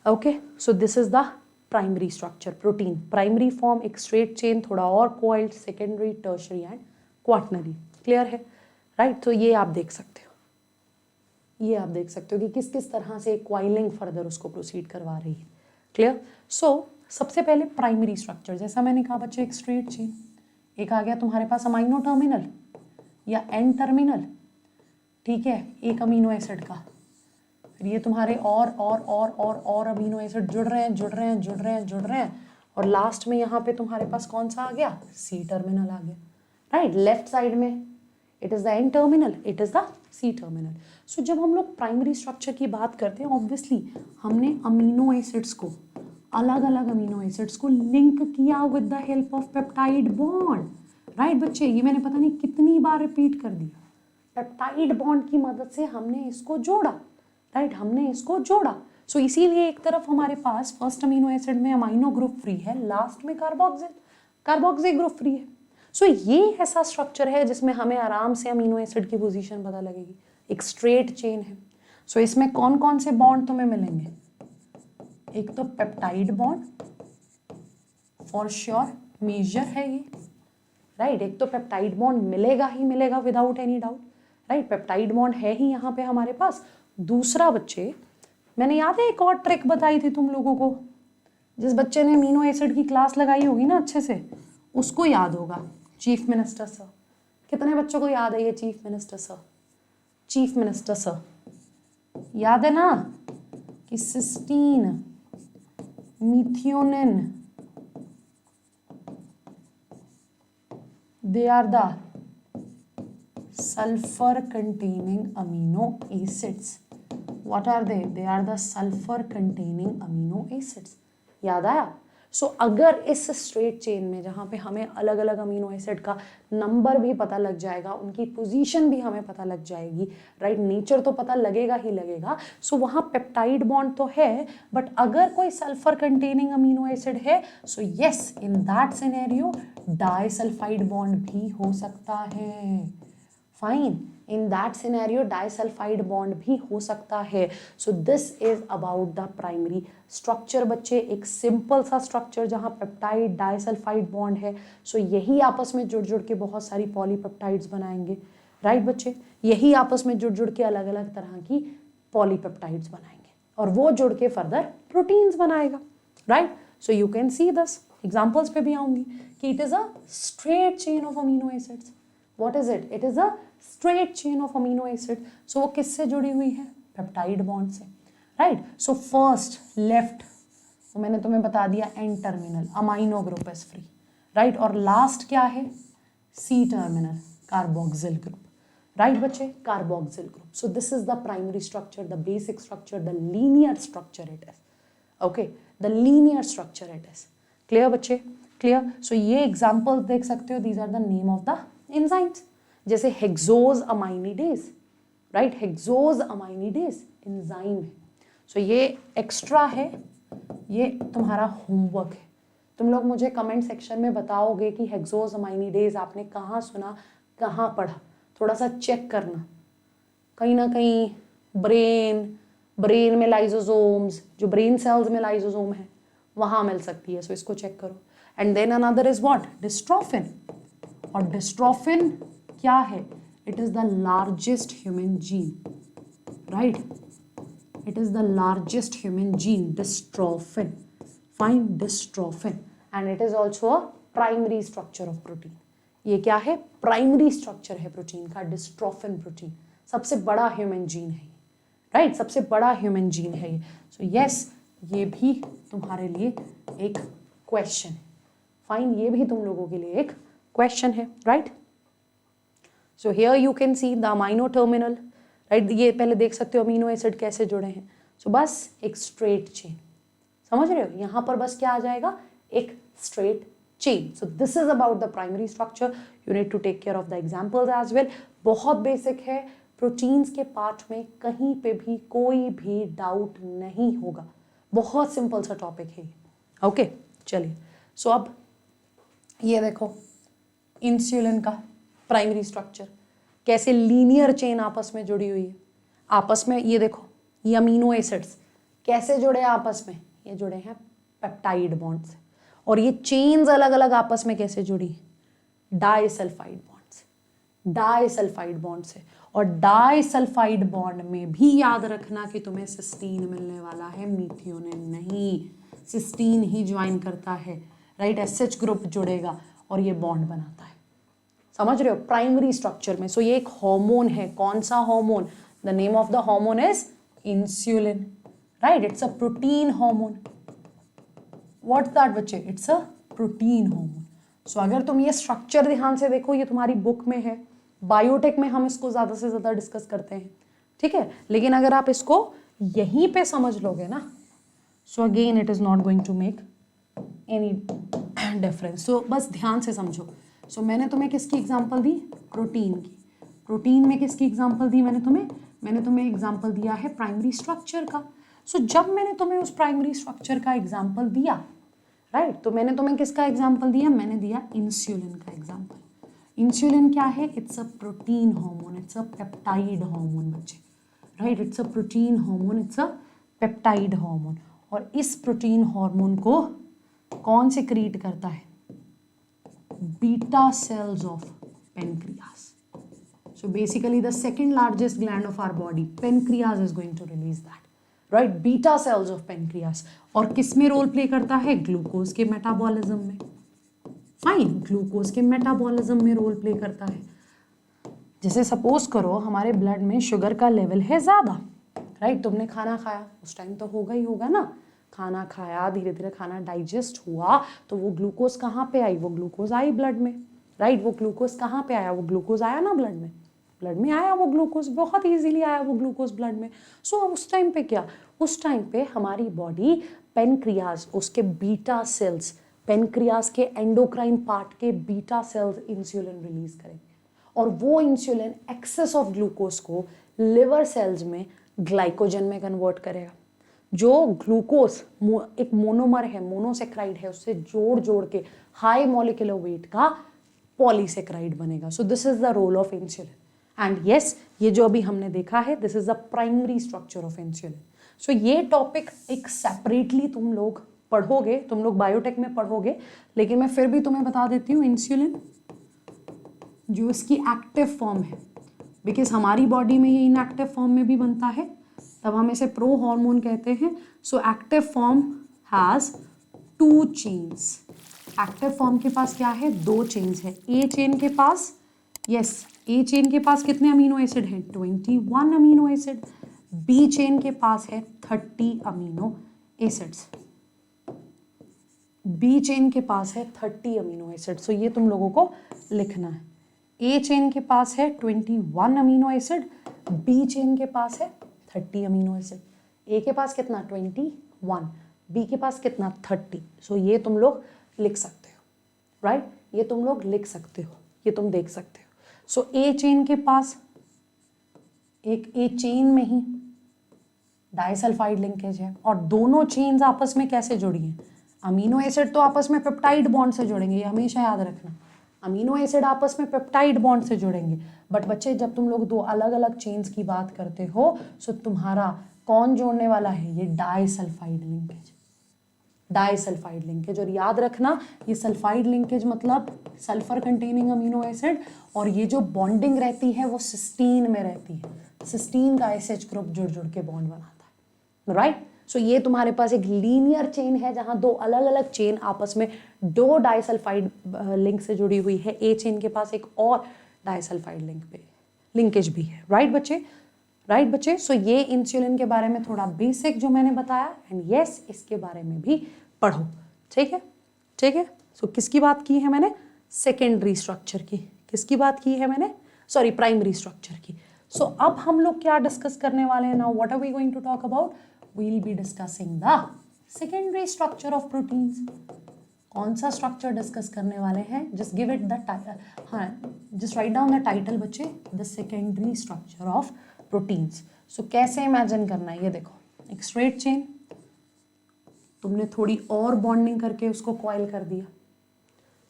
okay. So this is the primary structure, protein, primary form एक स्ट्रेट चेन, थोड़ा और coiled, secondary, tertiary and quaternary. Clear है, राइट? तो ये आप देख सकते हो, ये आप देख सकते हो कि किस किस तरह से क्वाइलिंग फर्दर उसको प्रोसीड करवा रही है। क्लियर? सो सबसे पहले प्राइमरी स्ट्रक्चर, जैसा मैंने कहा बच्चे, एक स्ट्रेट चेन, एक आ गया तुम्हारे पास अमाइनो टर्मिनल या एन टर्मिनल, ठीक है, एक अमीनो एसिड का, फिर ये तुम्हारे और अमीनो एसिड जुड़ रहे हैं, जुड़ रहे हैं, जुड़ रहे हैं, जुड़ रहे हैं, और लास्ट में यहाँ पे तुम्हारे पास कौन सा आ गया? सी टर्मिनल आ गया, राइट? लेफ्ट साइड में it is the N terminal, it is the C terminal. So जब हम लोग प्राइमरी स्ट्रक्चर की बात करते हैं, ऑब्वियसली हमने अमीनो एसिड्स को, अलग अलग अमीनो एसिड्स को लिंक किया with the help of peptide bond, right बच्चे? ये मैंने पता नहीं कितनी बार रिपीट कर दिया, पेप्टाइड बॉन्ड की मदद से हमने इसको जोड़ा, राइट? हमने इसको जोड़ा। सो इसीलिए एक तरफ हमारे पास फर्स्ट अमीनो एसिड में अमाइनो ग्रुप फ्री है, लास्ट में कार्बोक्सिल ग्रुप फ्री है। सो ये ऐसा स्ट्रक्चर है जिसमें हमें आराम से अमीनो एसिड की पोजीशन पता लगेगी, एक स्ट्रेट चेन है। सो इसमें कौन कौन से बॉन्ड तुम्हें मिलेंगे? एक तो peptide bond, for sure major है ये, राइट? एक तो पेप्टाइड बॉन्ड मिलेगा ही मिलेगा without any doubt, right? Peptide bond है ही यहाँ पे हमारे पास। दूसरा बच्चे, मैंने याद है एक और ट्रिक बताई थी तुम लोगों को, जिस बच्चे ने अमीनो एसिड की क्लास लगाई होगी ना अच्छे से, उसको याद होगा, चीफ मिनिस्टर सर। कितने बच्चों को याद है ये chief minister sir? Chief minister sir याद है ना, कि cysteine, methionine, they are the sulfur containing amino acids. What are they? They are the sulfur containing amino acids. याद आया? सो अगर इस स्ट्रेट चेन में जहाँ पे हमें अलग अलग अमीनो एसिड का नंबर भी पता लग जाएगा, उनकी पोजीशन भी हमें पता लग जाएगी, राइट? नेचर तो पता लगेगा ही लगेगा। सो वहाँ पेप्टाइड बॉन्ड तो है, बट अगर कोई सल्फर कंटेनिंग अमीनो एसिड है, so yes, in that scenario disulphide bond भी हो सकता है। Fine, in that scenario disulphide bond भी हो सकता है। So this is about the primary structure बच्चे, एक सिंपल सा स्ट्रक्चर जहाँ पेप्टाइड डाइसल्फाइड बॉन्ड है। सो यही आपस में जुड़ जुड़ के बहुत सारी पॉलीपेप्टाइड्स बनाएंगे, राइट बच्चे? यही आपस में जुड़ जुड़ के अलग अलग तरह की पॉलीपेप्टाइड्स बनाएंगे, और वो जुड़ के फर्दर प्रोटीन्स बनाएगा, right? So you can see this, examples पे भी आऊंगी कि it is a straight chain of amino acids. What is it? It is a straight chain of amino acid. So वो किससे जुड़ी हुई है? पेप्टाइड बॉन्ड से, राइट? सो फर्स्ट लेफ्ट, तो मैंने तुम्हें बता दिया N terminal, amino group is free, right? और लास्ट क्या है? C terminal, carboxyl group, right बच्चे? Carboxyl group. So this is the primary structure, the basic structure, the linear structure it is, okay? The linear structure it is. Clear बच्चे? क्लियर? सो ये एग्जाम्पल्स देख सकते हो, these are the name of the enzymes, जैसे हेक्सोज अमाइनिडेज, राइट? हेक्सोज अमाइनिडेज एंजाइम है। सो ये एक्स्ट्रा है, ये तुम्हारा होमवर्क है। तुम लोग मुझे कमेंट सेक्शन में बताओगे कि हेक्सोज अमाइनिडेज आपने कहाँ सुना, कहाँ पढ़ा, थोड़ा सा चेक करना। कहीं ना कहीं ब्रेन में लाइजोसोम्स, जो ब्रेन सेल्स में लाइजोसोम है, वहाँ मिल सकती है। सो इसको चेक करो। And then another is what? Dystrophin. और डिस्ट्रोफिन क्या है? It is the largest human gene, right? It is the largest human gene, dystrophin. Fine, dystrophin. And it is also a primary structure of protein. ये क्या है? प्राइमरी स्ट्रक्चर है प्रोटीन का, डिस्ट्रोफिन प्रोटीन। सबसे बड़ा ह्यूमन जीन है, राइट? सबसे बड़ा ह्यूमन जीन है ये। सो यस, ये भी तुम्हारे लिए एक क्वेश्चन है। फाइन, ये भी तुम लोगों के लिए एक क्वेश्चन है, right? So here you can see the amino terminal, right? ये पहले देख सकते हो अमीनो एसिड कैसे जुड़े हैं। सो बस एक स्ट्रेट चेन, समझ रहे हो? यहाँ पर बस क्या आ जाएगा? एक straight chain. So this is about the primary structure. You need to take care of the examples as well. बहुत बेसिक है, प्रोटीन्स के पार्ट में कहीं पे भी कोई भी डाउट नहीं होगा, बहुत सिंपल सा टॉपिक है। ओके चलिए, सो अब ये देखो इंसुलिन का प्राइमरी स्ट्रक्चर, कैसे लीनियर चेन आपस में जुड़ी हुई है। आपस में ये देखो, ये अमीनो एसिड्स कैसे जुड़े हैं आपस में, ये जुड़े हैं पेप्टाइड बॉन्ड से। और ये चेन्स अलग अलग आपस में कैसे जुड़ी, डाइसल्फाइड बॉन्ड से, डाइसल्फाइड बॉन्ड से। और डाइसल्फाइड बॉन्ड में भी याद रखना कि तुम्हें सिस्टीन मिलने वाला है, मीथियोनिन नहीं। सिस्टीन ही ज्वाइन करता है, राइट, एसएच ग्रुप जुड़ेगा और ये बॉन्ड बनाता है। समझ रहे हो, प्राइमरी स्ट्रक्चर में। सो ये एक हार्मोन है, कौन सा hormone, the name of the hormone is insulin, right, it's a protein hormone. What's that बच्चे, इट्स अ प्रोटीन हार्मोन। सो अगर तुम ये स्ट्रक्चर ध्यान से देखो, ये तुम्हारी बुक में है, बायोटेक में हम इसको ज़्यादा से ज़्यादा डिस्कस करते हैं, ठीक है, लेकिन अगर आप इसको यहीं पे समझ लोगे ना, so again it is not going to make any difference. So बस ध्यान से समझो। सो मैंने तुम्हें किसकी एग्जांपल दी, प्रोटीन की। प्रोटीन में किसकी एग्जांपल दी मैंने तुम्हें एग्जांपल दिया है प्राइमरी स्ट्रक्चर का। सो जब मैंने तुम्हें उस प्राइमरी स्ट्रक्चर का एग्जांपल दिया, राइट, तो मैंने तुम्हें किसका एग्जांपल दिया, मैंने दिया इंसुलिन का एग्जांपल। इंसुलिन क्या है, it's a protein hormone, it's a peptide hormone बच्चे, right, it's a protein hormone, it's a peptide hormone. और इस प्रोटीन हार्मोन को कौन सिक्रीट करता है, beta cells of pancreas. So basically the second largest gland of our body, pancreas, is going to release that, right? Beta cells of pancreas. और किस में रोल प्ले करता है, ग्लूकोज के मेटाबॉलिज्म में। फाइन, ग्लूकोज के मेटाबॉलिज्म में रोल प्ले करता है। जैसे सपोज करो हमारे ब्लड में शुगर का लेवल है ज़्यादा, राइट, तुमने खाना खाया, उस टाइम तो होगा ही होगा ना, खाना खाया, धीरे धीरे खाना डाइजेस्ट हुआ, तो वो ग्लूकोज कहाँ पे आई, वो ग्लूकोज आई ब्लड में, राइट, वो ग्लूकोज कहाँ पे आया, वो ग्लूकोज आया ना ब्लड में आया वो ग्लूकोज, बहुत इजीली आया वो ग्लूकोज ब्लड में। सो उस टाइम पे क्या, उस टाइम पे हमारी बॉडी पेनक्रियाज, उसके बीटा सेल्स, पेनक्रियाज के एंडोक्राइन पार्ट के बीटा सेल्स इंसुलिन रिलीज करेंगे, और वो इंसुलिन एक्सेस ऑफ ग्लूकोज को लिवर सेल्स में ग्लाइकोजन में कन्वर्ट करेगा। जो ग्लूकोज एक मोनोमर है, मोनोसेक्राइड है, उससे जोड़ के हाई मॉलिक्यूलर वेट का पॉलीसेक्राइड बनेगा। So this is the role of insulin. And yes, ये जो अभी हमने देखा है, this is the primary structure of insulin. So ये टॉपिक एक सेपरेटली तुम लोग पढ़ोगे, तुम लोग बायोटेक में पढ़ोगे, लेकिन मैं फिर भी तुम्हें बता देती हूँ, इंसुलिन जो इसकी एक्टिव फॉर्म है, बिकॉज हमारी बॉडी में ये इनएक्टिव फॉर्म में भी बनता है, तब हम इसे प्रो हार्मोन कहते हैं। So active form has 2 chains. Active form के पास क्या है, 2 चेन्स है। ए चेन के पास, यस, ए चेन के पास कितने अमीनो एसिड हैं, 21 अमीनो एसिड। बी चेन के पास है 30 अमीनो एसिड्स। बी चेन के पास है 30 अमीनो एसिड। सो ये तुम लोगों को लिखना है। ए चेन के पास है 21 अमीनो एसिड, बी चेन के पास है 30 अमीनो एसिड। ए के पास कितना, 21, बी के पास कितना, 30। सो ये तुम लोग लिख सकते हो, राइट, ये तुम लोग लिख सकते हो, ये तुम देख सकते हो। सो ए चेन के पास एक ए चेन में ही डाइसल्फाइड लिंकेज है, और दोनों चेन्स आपस में कैसे जुड़ी हैं, अमीनो एसिड तो आपस में पेप्टाइड बॉन्ड से जुड़ेंगे, ये हमेशा याद रखना, अमीनो एसिड आपस में पेप्टाइड बॉन्ड से जुड़ेंगे। बट बच्चे, जब तुम लोग 2 अलग अलग चेन्स की बात करते हो, सो तुम्हारा कौन जोड़ने वाला है, ये डाइसल्फाइड लिंकेज, डाइसल्फाइड लिंकेज। और याद रखना, ये सल्फाइड लिंकेज मतलब सल्फर कंटेनिंग अमीनो एसिड, और ये जो बॉन्डिंग रहती है वो सिस्टीन में रहती है, सिस्टीन का एसएच ग्रुप जुड़ के बॉन्ड बनाता है, राइट। सो ये तुम्हारे पास एक लीनियर चेन है, जहां 2 अलग अलग चेन आपस में 2 डाइसल्फाइड लिंक से जुड़ी हुई है। ए चेन के पास एक और डाइसल्फाइड लिंकेज भी है, राइट बच्चे, राइट बच्चे। सो ये इंसुलिन के बारे में थोड़ा बेसिक जो मैंने बताया, एंड यस, इसके बारे में भी पढ़ो, ठीक है, ठीक है। सो किसकी बात की है मैंने, सेकेंडरी स्ट्रक्चर की। किसकी बात की है मैंने, सॉरी, प्राइमरी स्ट्रक्चर की। सो अब हम लोग क्या डिस्कस करने वाले हैं, now what are we going to talk about, we will be discussing the secondary structure of proteins. कौन सा स्ट्रक्चर डिस्कस करने वाले हैं? Just give it the title, हाँ just write down the title बच्चे, the secondary structure of proteins. So कैसे इमेजिन करना है, ये देखो एक स्ट्रेट चेन, तुमने थोड़ी और बॉन्डिंग करके उसको कॉइल कर दिया,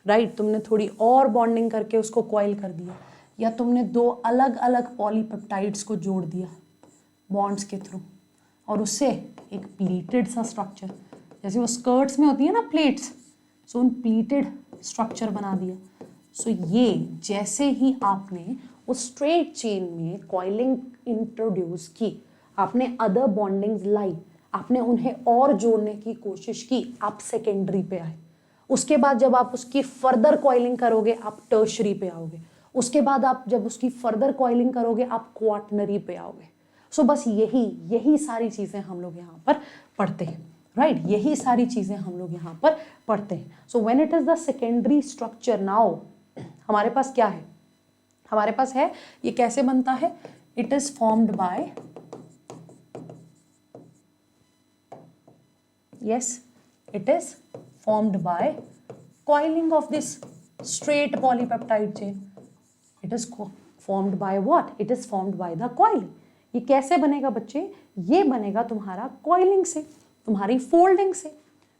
राइट तुमने थोड़ी और बॉन्डिंग करके उसको कॉइल कर दिया, या तुमने दो अलग अलग पॉलीपेप्टाइड्स को जोड़ दिया बॉन्ड्स के थ्रू, और उससे एक प्लीटेड सा स्ट्रक्चर, जैसे वो स्कर्ट्स में होती है ना प्लेट्स, सो उन प्लीटेड स्ट्रक्चर बना दिया। सो ये जैसे ही आपने उस स्ट्रेट चेन में कॉइलिंग इंट्रोड्यूस की, आपने अदर बॉन्डिंग्स लाई, आपने उन्हें और जोड़ने की कोशिश की, आप सेकेंडरी पे आए। उसके बाद जब आप उसकी फर्दर कॉइलिंग करोगे आप टर्शरी पे आओगे, उसके बाद आप जब उसकी फर्दर कॉइलिंग करोगे आप क्वार्टनरी पे आओगे। सो बस यही सारी चीज़ें हम लोग यहाँ पर पढ़ते हैं, राइट यही सारी चीज़ें हम लोग यहाँ पर पढ़ते हैं। सो when it is the secondary structure, now हमारे पास क्या है, हमारे पास है ये कैसे बनता है, it is formed bye, yes it is formed by coiling of this straight polypeptide chain. It is formed by what? It is formed by the coiling. ये कैसे बनेगा बच्चे? ये बनेगा तुम्हारा coiling से, तुम्हारी folding से,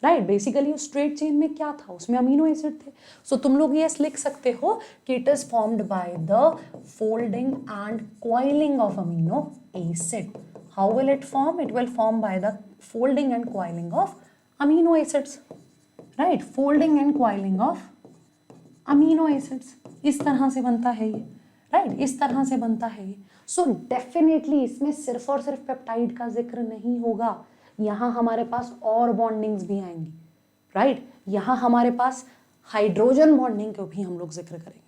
राइट बेसिकली स्ट्रेट चेन में क्या था, उसमें अमीनो एसिड थे। सो तुम लोग ये लिख सकते हो कि it is formed by the folding and coiling of amino acid. How will it form? It will form by the folding and coiling of amino acids, right? Folding and coiling of amino acids, इस तरह से बनता है ये, right? इस तरह से बनता है ये। So definitely इसमें सिर्फ और सिर्फ पेप्टाइड का जिक्र नहीं होगा, यहाँ हमारे पास और बॉन्डिंग्स भी आएंगी, right? यहाँ हमारे पास हाइड्रोजन बॉन्डिंग को भी हम लोग जिक्र करेंगे।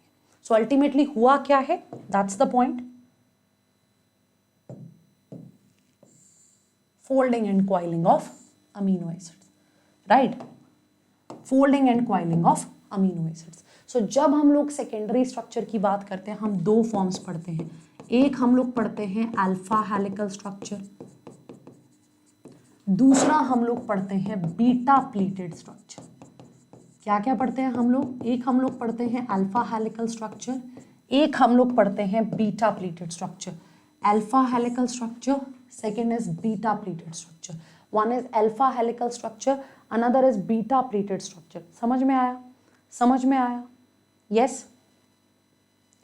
So ultimately हुआ क्या है? That's the point. Folding and coiling of amino acids, right? Folding and coiling of amino acids. So जब हम लोग सेकेंडरी स्ट्रक्चर की बात करते हैं हम दो फॉर्म्स पढ़ते हैं, एक हम लोग पढ़ते हैं अल्फा हेलिकल स्ट्रक्चर, दूसरा हम लोग पढ़ते हैं बीटा प्लीटेड स्ट्रक्चर। क्या क्या पढ़ते हैं हम लोग? एक हम लोग पढ़ते हैं अल्फा हेलिकल स्ट्रक्चर, एक हम लोग पढ़ते हैं beta pleated structure. Alpha helical structure, second is beta pleated structure. One is alpha helical structure, another is beta pleated structure. समझ में आया? समझ में आया? Yes?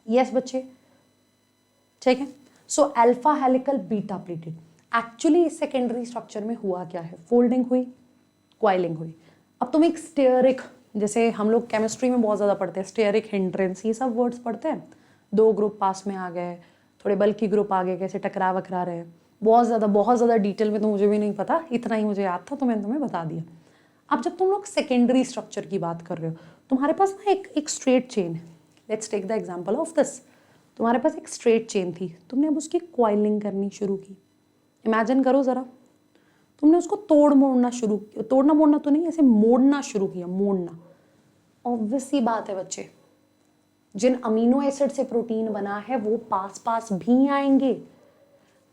Yes बच्चे? ठीक है? So alpha helical, beta pleated. Actually इस secondary structure में हुआ क्या है? Folding हुई, coiling हुई। अब तुम एक स्टेरिक, जैसे हम लोग केमिस्ट्री में बहुत ज़्यादा पढ़ते हैं, स्टेरिक हिंड्रेंस, ये सब वर्ड्स पढ़ते हैं। दो ग्रुप पास में आ गए, थोड़े बल्कि ग्रुप आगे कैसे टकरा वकरा रहे हैं, बहुत ज़्यादा डिटेल में तो मुझे भी नहीं पता, इतना ही मुझे याद था तो मैंने तुम्हें बता दिया। अब जब तुम लोग सेकेंडरी स्ट्रक्चर की बात कर रहे हो, तुम्हारे पास ना एक स्ट्रेट चेन है। Let's take the example of this. तुम्हारे पास एक स्ट्रेट चेन थी, तुमने अब उसकी कॉइलिंग करनी शुरू की। इमेजिन करो ज़रा, तुमने उसको तोड़ना मोड़ना तो नहीं, ऐसे मोड़ना शुरू किया, मोड़ना। ऑब्वियस सी बात है बच्चे, जिन अमीनो एसिड से प्रोटीन बना है वो पास भी आएंगे।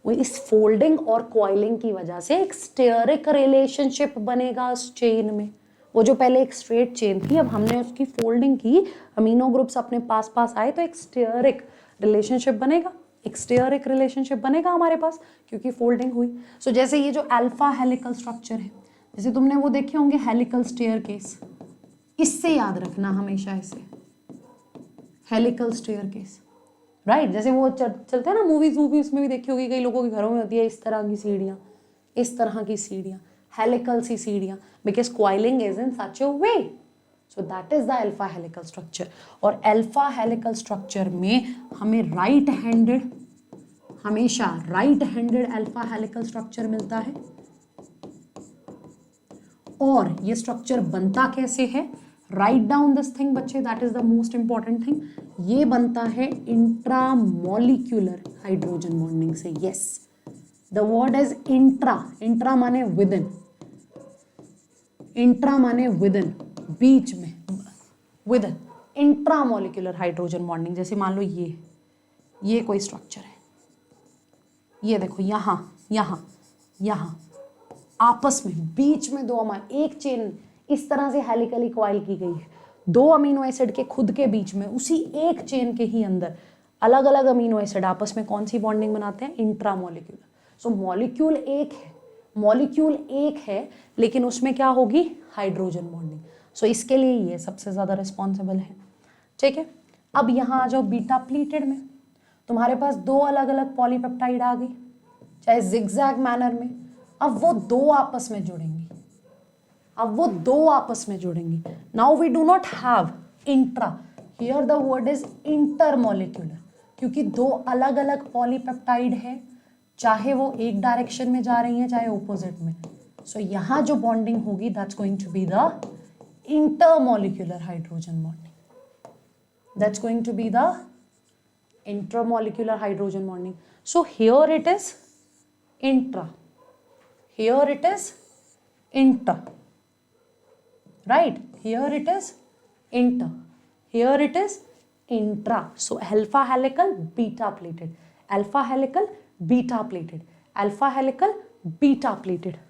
वो इस फोल्डिंग और कॉइलिंग की वजह से एक स्टेरिक रिलेशनशिप बनेगा उस चेन में। वो जो पहले एक स्ट्रेट चेन थी, अब हमने उसकी फोल्डिंग की, अमीनो ग्रुप्स अपने पास आए, तो एक स्टेरिक रिलेशनशिप बनेगा, एक स्टेरिक रिलेशनशिप बनेगा हमारे पास, क्योंकि फोल्डिंग हुई। सो जैसे ये जो अल्फा हेलिकल स्ट्रक्चर है, जैसे तुमने वो देखे होंगे हेलिकल स्टेयरकेस, इससे याद रखना हमेशा इसे, हेलिकल स्टेयरकेस, राइट? जैसे वो चलते हैं ना मूवीज में भी देखी होगी, कई लोगों के घरों में होती है इस तरह की सीढ़ियाँ, इस तरह की सीढ़ियाँ, हेलिकल सी सीढ़ियाँ, because coiling is in such a way. So that is the alpha helical structure. और अल्फा हेलिकल स्ट्रक्चर में हमें हमेशा right handed alpha helical structure मिलता है। और ये स्ट्रक्चर बनता कैसे है? राइट डाउन दिस थिंग बच्चे, that is the most important thing. ये बनता है इंट्रामोलिक्यूलर हाइड्रोजन बॉन्डिंग से। Yes, the word is intra माने विद इन, इंट्रा माने विद इन, बीच में, with in, intramolecular hydrogen bonding. जैसे मान लो ये कोई स्ट्रक्चर है, ये देखो यहाँ आपस में बीच में दो अमाइन, एक चेन, इस तरह से हेलिकली कॉइल की गई है। 2 अमीनो एसिड के खुद के बीच में उसी एक चेन के ही अंदर अलग अलग अमीनो एसिड आपस में कौन सी बॉन्डिंग बनाते हैं? इंट्रामोलिक्यूलर। सो मॉलिक्यूल एक है लेकिन उसमें क्या होगी? Hydrogen bonding. सो इसके लिए ये सबसे ज्यादा रिस्पॉन्सिबल है। ठीक है, अब यहाँ आ जाओ बीटा प्लीटेड में। तुम्हारे पास 2 अलग अलग पॉलीपेप्टाइड आ गई, चाहे जिगजैग मैनर में। अब वो 2 आपस में जुड़ेंगी। Now we do not have intra, here the word is intermolecular, क्योंकि 2 अलग अलग पॉलीपेप्टाइड है, चाहे वो एक डायरेक्शन में जा रही है चाहे ऑपोजिट में। सो यहाँ जो बॉन्डिंग होगी that's going to be the intermolecular hydrogen bonding. That's going to be the intermolecular hydrogen bonding. So here it is intra, here it is inter, right? Here it is inter, here it is intra. So alpha helical, beta plated, alpha helical, beta plated, alpha helical, beta plated.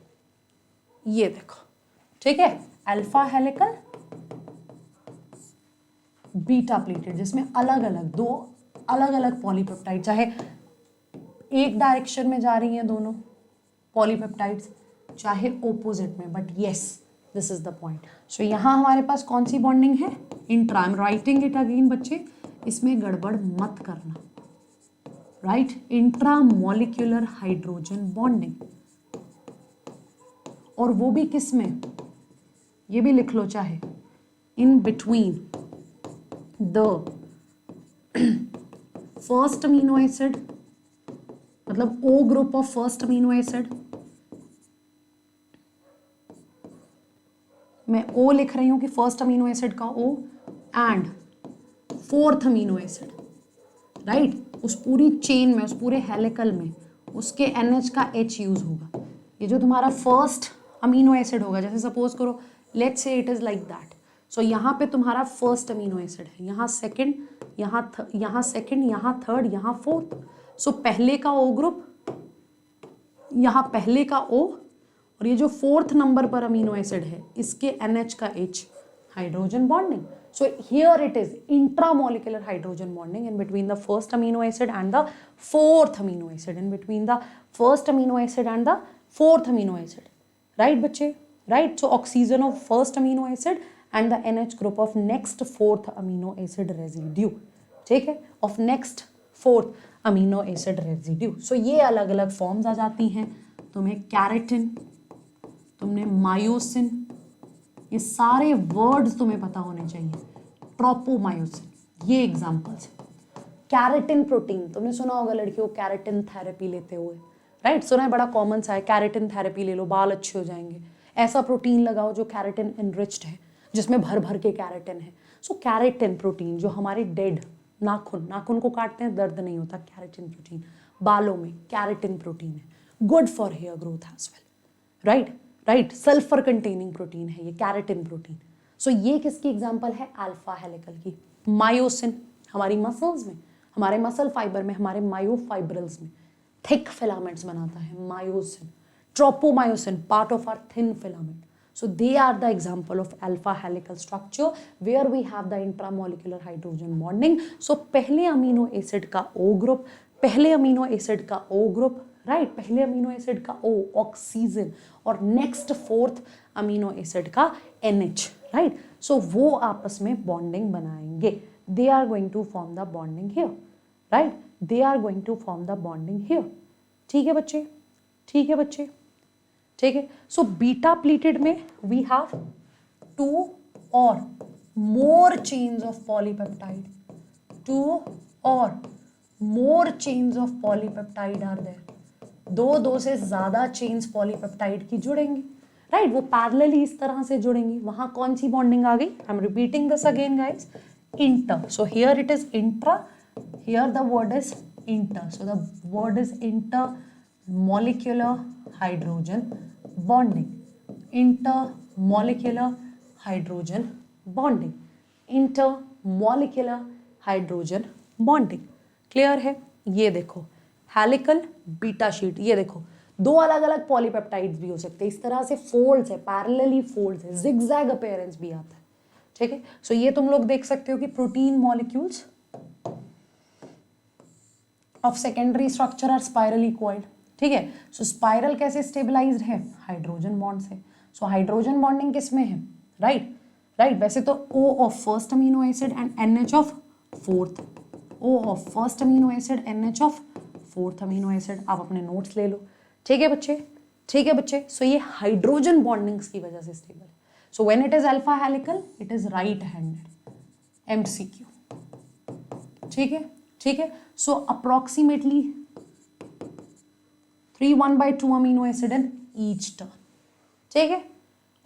ये देखो, ठीक है, अल्फा हेलिकल बीटा प्लेटेड, जिसमें अलग अलग 2 अलग अलग पॉलीपेप्टाइड, चाहे एक डायरेक्शन में जा रही हैं दोनों पॉलीपेप्टाइड्स, चाहे ऑपोजिट में, but yes this is the point. So यहाँ हमारे पास कौन सी बॉन्डिंग है? Intra. I am writing it again बच्चे, इसमें गड़बड़ मत करना, राइट? इंट्रा मॉलिक्यूलर हाइड्रोजन बॉन्डिंग, और वो भी किस में? ये भी लिख लो, चाहे in between the first amino acid, मतलब O group of first amino acid, मैं O लिख रही हूं कि फर्स्ट अमीनो एसिड का O and 4th amino acid, right? उस पूरी चेन में, उस पूरे हेलिकल में उसके NH का H यूज होगा। ये जो तुम्हारा फर्स्ट अमीनो एसिड होगा, जैसे सपोज करो let's say it is like that. So यहाँ पे तुम्हारा फर्स्ट अमीनो एसिड है, यहाँ सेकंड, यहाँ सेकंड, यहाँ थर्ड, यहाँ फोर्थ। सो पहले का O ग्रुप, यहाँ पहले का O, और ये जो 4th नंबर पर अमीनो एसिड है इसके NH का H, hydrogen bonding. So here it is intramolecular hydrogen bonding in between the first amino acid and the 4th amino acid, in between the first amino acid and the 4th amino acid, right बच्चे? Right, so oxygen of first amino acid and the NH group of next 4th amino acid residue, ठीक है, of next 4th amino acid residue. So ये अलग अलग फॉर्म्स आ जाती हैं। तुम्हें कैरेटिन, तुमने मायोसिन, ये सारे वर्ड्स तुम्हें पता होने चाहिए। ट्रोपोमायोसिन, ये एग्जांपल्स। कैरेटिन प्रोटीन, तुमने सुना होगा लड़कियों कैरेटिन थेरेपी लेते हुए, राइट? सुना है, बड़ा कॉमन सा है, कैरेटिन थेरेपी ले लो बाल अच्छे हो जाएंगे। ऐसा प्रोटीन लगाओ जो कैरेटिन एनरिच्ड है, जिसमें भर भर के कैरेटिन है। सो कैरेटिन प्रोटीन, जो हमारे डेड नाखून को काटते हैं दर्द नहीं होता, कैरेटिन प्रोटीन बालों में कैरेटिन प्रोटीन है, good for hair growth as well, right? Sulphur containing protein है ये कैरेटिन प्रोटीन। सो ये किसकी एग्जांपल है? अल्फा हेलिकल की। मायोसिन हमारी मसल्स में, हमारे मसल फाइबर में, हमारे मायोफाइब्रल्स में थिक फिलामेंट्स बनाता है myosin. Tropomyosin part of our thin filament. So they are the example of alpha helical structure where we have the intramolecular hydrogen bonding. So पहले अमीनो एसिड का O ग्रुप, पहले अमीनो एसिड का O ग्रुप, राइट? पहले अमीनो एसिड का O ऑक्सीजन, और नेक्स्ट 4th अमीनो एसिड का NH, राइट? सो वो आपस में बॉन्डिंग बनाएंगे. They are going to form the bonding here, right? They are going to form the bonding here. ठीक है बच्चे, ठीक है बच्चे, ठीक है. सो बीटा प्लीटेड में we have 2 or more chains of polypeptide, 2 or more chains of polypeptide are there. 2 से ज्यादा चेन्स पॉलीपेप्टाइड की जुड़ेंगी, राइट? वो पैरेलली इस तरह से जुड़ेंगी. वहां कौन सी बॉन्डिंग आ गई? I am repeating this again guys. Inter. So here it is intra, here the word is inter. So the word is inter molecular hydrogen bonding, intermolecular hydrogen bonding, intermolecular hydrogen bonding. Clear है? ये देखो हेलिकल बीटा शीट, ये देखो दो अलग अलग पॉलीपेप्टाइड्स भी हो सकते हैं, इस तरह से फोल्ड्स है, पैरेलली फोल्ड्स है, जिगजैग अपीयरेंस भी आता है, ठीक है। सो ये तुम लोग देख सकते हो कि protein molecules of secondary structure are spirally coiled, ठीक है। सो स्पाइरल कैसे स्टेबलाइज्ड है, हाइड्रोजन बॉन्ड से। सो हाइड्रोजन बॉन्डिंग किस में है, राइट राइट। वैसे तो O of first amino acid and NH of fourth, O of first amino acid NH of fourth amino acid. आप अपने नोट्स ले लो, ठीक है बच्चे, ठीक है बच्चे। सो ये हाइड्रोजन बॉन्डिंग्स की वजह से स्टेबल है। So when it is alpha helical it is right handed, MCQ, ठीक है, ठीक है। So approximately 3 1/2 amino acid in each turn, ठीक है।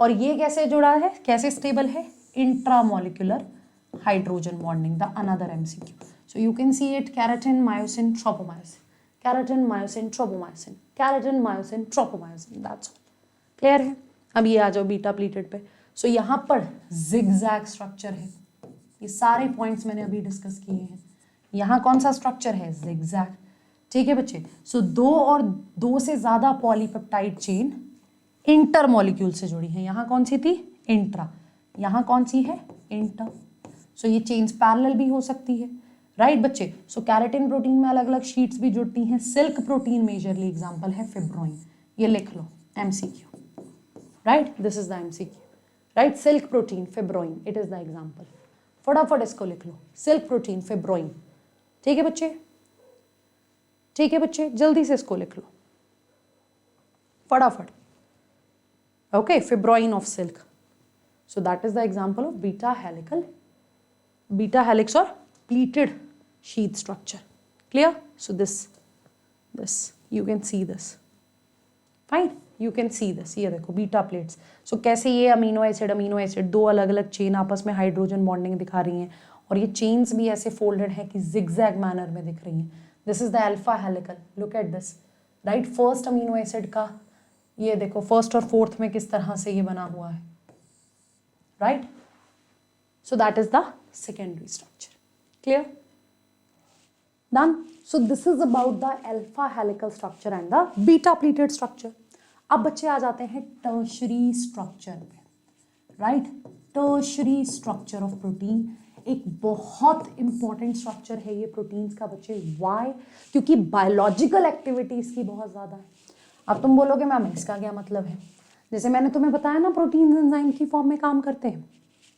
और ये कैसे जुड़ा है, कैसे स्टेबल है, intramolecular hydrogen bonding, the another MCQ। So you can see it, keratin myosin tropomyosin, keratin myosin tropomyosin, keratin myosin tropomyosin, that's all. Clear है। अब ये आ जाओ बीटा प्लीटेड पे। सो यहाँ पर जिगजैग स्ट्रक्चर है, ये सारे पॉइंट्स मैंने अभी डिस्कस किए हैं। यहाँ कौन सा स्ट्रक्चर है, जिगजैग, ठीक है बच्चे। सो दो और दो से ज्यादा पॉलीपेप्टाइड चेन इंटर मॉलिक्यूल से जुड़ी है। यहाँ कौन सी थी, इंट्रा, यहाँ कौन सी है, इंटर। सो ये चेन्स पैरेलल भी हो सकती है, राइट बच्चे। सो कैरेटिन प्रोटीन में अलग अलग शीट्स भी जुड़ती हैं। सिल्क प्रोटीन मेजरली एग्जांपल है फिब्रोइन, ये लिख लो, MCQ, right, this is the MCQ, right. Silk protein fibroin, it is the example. फटाफट इसको लिख लो, सिल्क प्रोटीन फिब्रोइन, ठीक है बच्चे, ठीक है बच्चे, जल्दी से इसको लिख लो फटाफट। Okay, fibroin of silk. So that is the example of beta helical, beta helix और pleated sheath structure. Clear? So this you can see this, fine, you can see this, ये देखो बीटा प्लेट्स। सो कैसे ये अमीनो एसिड दो अलग अलग चेन आपस में हाइड्रोजन बॉन्डिंग दिखा रही हैं, और ये चेन्स भी ऐसे फोल्डेड हैं कि जिगजैग मैनर में दिख रही हैं। This is the alpha helical, look at this, right. First amino acid का ये देखो, फर्स्ट और फोर्थ में किस तरह से ये बना हुआ है, right. So that is the secondary structure. Clear? Done? So this is about the alpha helical structure and the beta pleated structure. अब बच्चे आ जाते हैं tertiary structure पे, right? Tertiary structure of protein एक बहुत important structure है ये प्रोटीन्स का बच्चे। Why? क्योंकि biological activity इसकी बहुत ज़्यादा है। अब तुम बोलोगे मैम इसका क्या मतलब है, जैसे मैंने तुम्हें बताया ना, प्रोटीन्स एंजाइम की फॉर्म में काम करते हैं,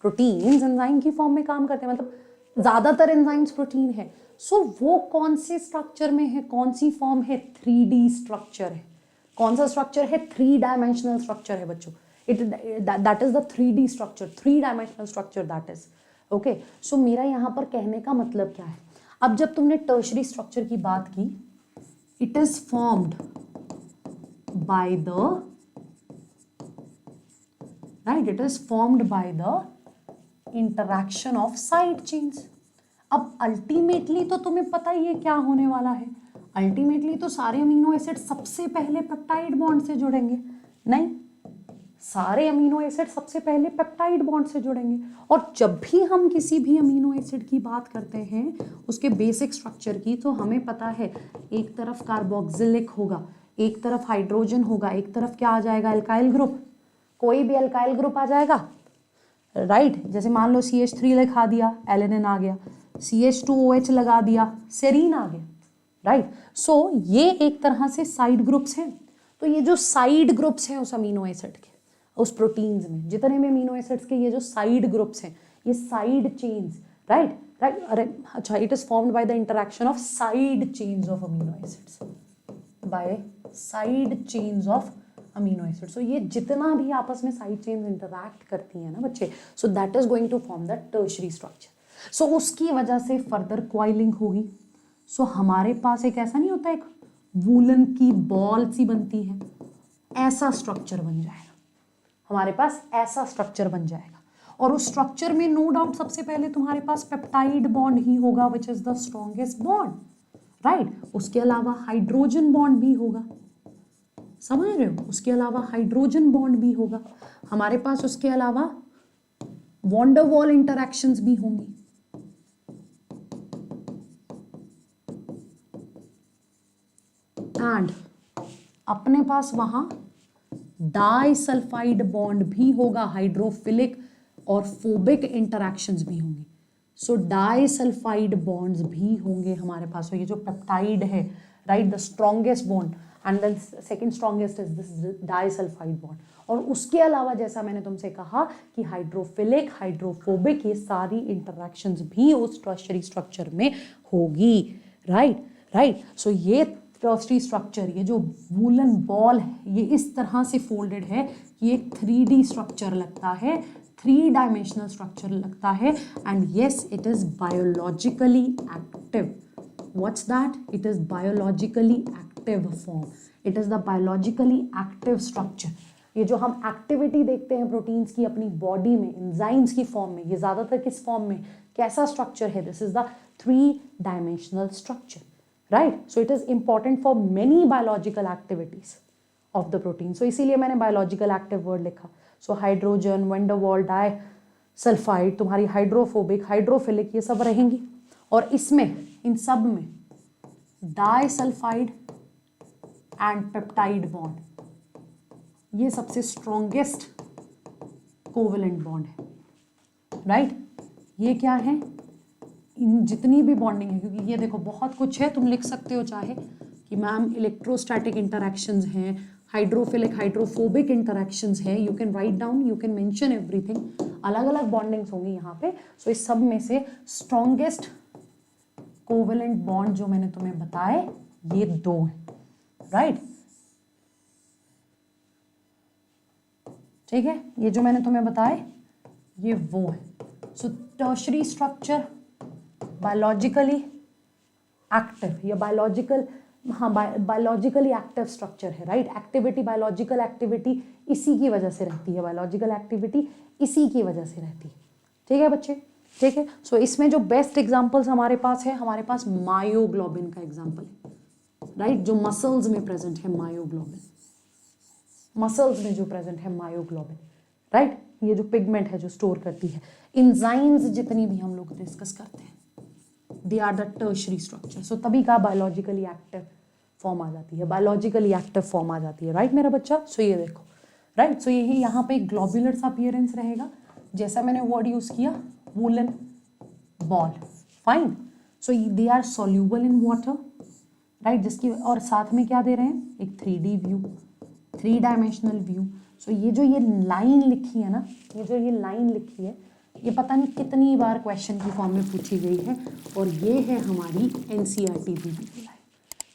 प्रोटीन्स एंजाइम की फॉर्म में काम करते हैं, मतलब ज्यादातर एंजाइम्स प्रोटीन है। सो वो कौन से स्ट्रक्चर में है, कौन सी फॉर्म है, 3D स्ट्रक्चर है। कौन सा स्ट्रक्चर है, 3 डायमेंशनल स्ट्रक्चर है बच्चों। That is the 3D structure, 3 dimensional structure that is okay. So मेरा यहाँ पर कहने का मतलब क्या है, अब जब तुमने टर्शरी स्ट्रक्चर की बात की, it is formed by the, right, it is formed by the interaction of side chains. अब अल्टीमेटली तो तुम्हें पता ही है क्या होने वाला है, अल्टीमेटली तो सारे अमीनो एसिड सबसे पहले पेप्टाइड बॉन्ड से जुड़ेंगे, नहीं, सारे अमीनो एसिड सबसे पहले पेप्टाइड बॉन्ड से जुड़ेंगे। और जब भी हम किसी भी अमीनो एसिड की बात करते हैं उसके बेसिक स्ट्रक्चर की, तो हमें पता है एक तरफ कार्बोक्सिलिक होगा, एक तरफ हाइड्रोजन होगा, एक तरफ क्या आ जाएगा, अल्काइल ग्रुप, कोई भी अल्काइल ग्रुप आ जाएगा, राइट। जैसे मान लो CH3 लिखा दिया, एलेनिन आ गया, CH2OH लगा दिया, सेरीन आ गया, राइट। सो ये एक तरह से साइड ग्रुप्स हैं। तो ये जो साइड ग्रुप्स हैं उस अमीनो एसिड के, उस प्रोटीन्स में जितने भी अमीनो एसिड्स के ये जो साइड ग्रुप्स हैं, ये साइड चेन्स, राइट राइट, अरे अच्छा, it is formed by the interaction of side chains of amino acids, by side chains of amino acid. So ये जितना भी आपस में साइड चेन्स इंटरैक्ट करती हैं ना बच्चे, so that is going to form the tertiary structure. So उसकी वजह से फर्दर कॉइलिंग होगी। सो हमारे पास एक ऐसा नहीं होता, एक वूलन की बॉल सी बनती है, ऐसा स्ट्रक्चर बन जाएगा हमारे पास, ऐसा स्ट्रक्चर बन जाएगा। और उस स्ट्रक्चर में नो डाउट सबसे पहले तुम्हारे पास पेप्टाइड बॉन्ड ही होगा, which is the strongest bond, right. उसके अलावा हाइड्रोजन बॉन्ड भी होगा, समझ रहे हो, उसके अलावा हाइड्रोजन बॉन्ड भी होगा हमारे पास, उसके अलावा वॉन डर वॉल इंटरैक्शंस भी होंगी, एंड अपने पास वहां डाइसल्फाइड बॉन्ड भी होगा, हाइड्रोफिलिक और फोबिक इंटरैक्शंस भी होंगी। सो डाइसल्फाइड बॉन्ड्स भी होंगे हमारे पास। तो ये जो पेप्टाइड है, right, the strongest bond and then second strongest is this disulphide bond. और उसके अलावा जैसा मैंने तुमसे कहा कि हाइड्रोफिलिक, हाइड्रोफोबिक, ये सारी इंटरैक्शंस भी उस टर्शियरी स्ट्रक्चर में होगी, राइट राइट। सो ये टर्शियरी स्ट्रक्चर, ये जो वूलन बॉल है, ये इस तरह से फोल्डेड है कि एक 3D स्ट्रक्चर लगता है, 3 डायमेंशनल स्ट्रक्चर लगता है। And yes, it is biologically active. What's that? It is biologically active form. It is the biologically active structure. ये जो हम एक्टिविटी देखते हैं प्रोटीन्स की अपनी बॉडी में एंजाइम्स की फॉर्म में, ये ज्यादातर किस फॉर्म में, कैसा स्ट्रक्चर है? This is the 3 dimensional structure, right. So it is important for many biological activities of the protein. So इसीलिए मैंने बायोलॉजिकल एक्टिव वर्ड लिखा। सो हाइड्रोजन, वंडरवॉल, डाइसल्फाइड, तुम्हारी हाइड्रोफोबिक, हाइड्रोफिलिक, ये सब रहेंगी। और इसमें, इन सब में डाइसल्फाइड एंड पेप्टाइड बॉन्ड, ये सबसे स्ट्रॉन्गेस्ट कोवेलेंट बॉन्ड है, राइट। ये क्या है? इन जितनी भी बॉन्डिंग है, क्योंकि ये देखो बहुत कुछ है, तुम लिख सकते हो चाहे कि मैम इलेक्ट्रोस्टैटिक इंटरैक्शंस हैं, हाइड्रोफिलिक, हाइड्रोफोबिक इंटरैक्शंस हैं, you can write down, you can mention everything, अलग अलग बॉन्डिंग्स होंगी यहाँ पे। सो इस सब में से स्ट्रॉन्गेस्ट कोवेलेंट बॉन्ड जो मैंने तुम्हें बताए, ये 2 हैं, राइट। ठीक है, ये जो मैंने तुम्हें बताए ये वो है। सो टर्शियरी स्ट्रक्चर बायोलॉजिकली एक्टिव या बायोलॉजिकल, हाँ, बायोलॉजिकली एक्टिव स्ट्रक्चर है, राइट। एक्टिविटी, बायोलॉजिकल एक्टिविटी इसी की वजह से रहती है, बायोलॉजिकल एक्टिविटी इसी की वजह से रहती है। ठीक है बच्चे, ठीक है। सो इसमें जो बेस्ट एग्जांपल्स हमारे पास है, हमारे पास मायोग्लोबिन का एग्जांपल है, राइट, जो मसल्स में प्रेजेंट है मायोग्लोबिन, मसल्स में जो प्रेजेंट है मायोग्लोबिन, राइट। ये जो पिगमेंट है जो स्टोर करती है एंजाइम्स, जितनी भी हम लोग डिस्कस करते हैं, they are the tertiary structure. So तभी का बायोलॉजिकली एक्टिव फॉर्म आ जाती है, बायोलॉजिकली एक्टिव फॉर्म आ जाती है, राइट मेरा बच्चा। सो ये देखो, राइट। सो यही यहाँ पे एक ग्लोब्यूलर सा अपीयरेंस रहेगा, जैसा मैंने वर्ड यूज किया, woollen ball, fine. So they are soluble in water, right, जिसकी, और साथ में क्या दे रहे हैं, एक 3D व्यू, 3 डायमेंशनल व्यू। सो ये जो ये लाइन लिखी है ना, ये जो ये लाइन लिखी है, ये पता नहीं कितनी बार क्वेश्चन की फॉर्म में पूछी गई है, और ये है हमारी एनसीईआरटी दीदी की लाइन।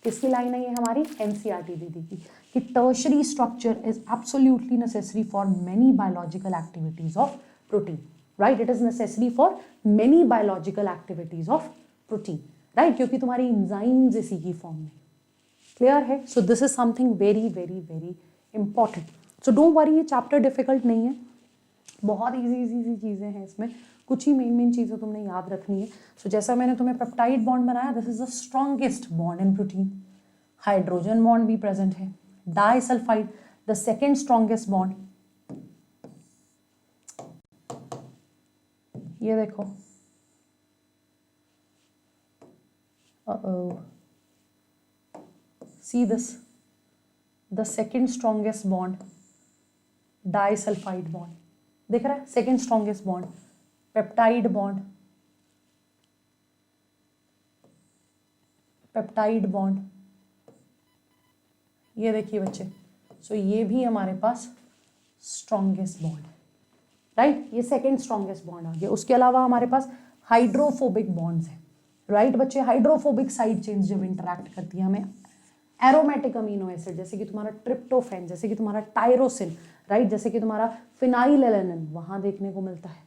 किसकी लाइन है ये? हमारी एनसीईआरटी दीदी की, कि tertiary structure is absolutely necessary for many biological activities of protein, right. It is necessary for many biological activities of protein, right, क्योंकि तुम्हारी एंजाइम्स इसी की फॉर्म में, क्लियर है। So this is something very very very important. So don't worry, ये चैप्टर डिफिकल्ट नहीं है, बहुत इजी चीज़ें हैं इसमें, कुछ ही मेन चीज़ें तुमने याद रखनी है। सो जैसा मैंने तुम्हें पेप्टाइड बॉन्ड बनाया, this is the strongest bond in protein. Hydrogen bond भी प्रेजेंट है, disulphide the second strongest bond. ये देखो, see this, the second strongest bond, disulphide bond, दिख रहा है, second strongest bond, peptide bond, peptide bond, ये देखिए बच्चे। सो ये भी हमारे पास स्ट्रॉन्गेस्ट बॉन्ड है, राइट, ये सेकेंड स्ट्रॉन्गेस्ट बॉन्ड आ गया। उसके अलावा हमारे पास हाइड्रोफोबिक बॉन्ड्स हैं, राइट बच्चे। हाइड्रोफोबिक साइड चेन्स जब इंटरैक्ट करती है हमें एरोमेटिक अमीनो एसिड, जैसे कि तुम्हारा ट्रिप्टोफैन, जैसे कि तुम्हारा टायरोसिन, राइट, जैसे कि तुम्हारा फिनाइलएलेनिन, वहां देखने को मिलता है।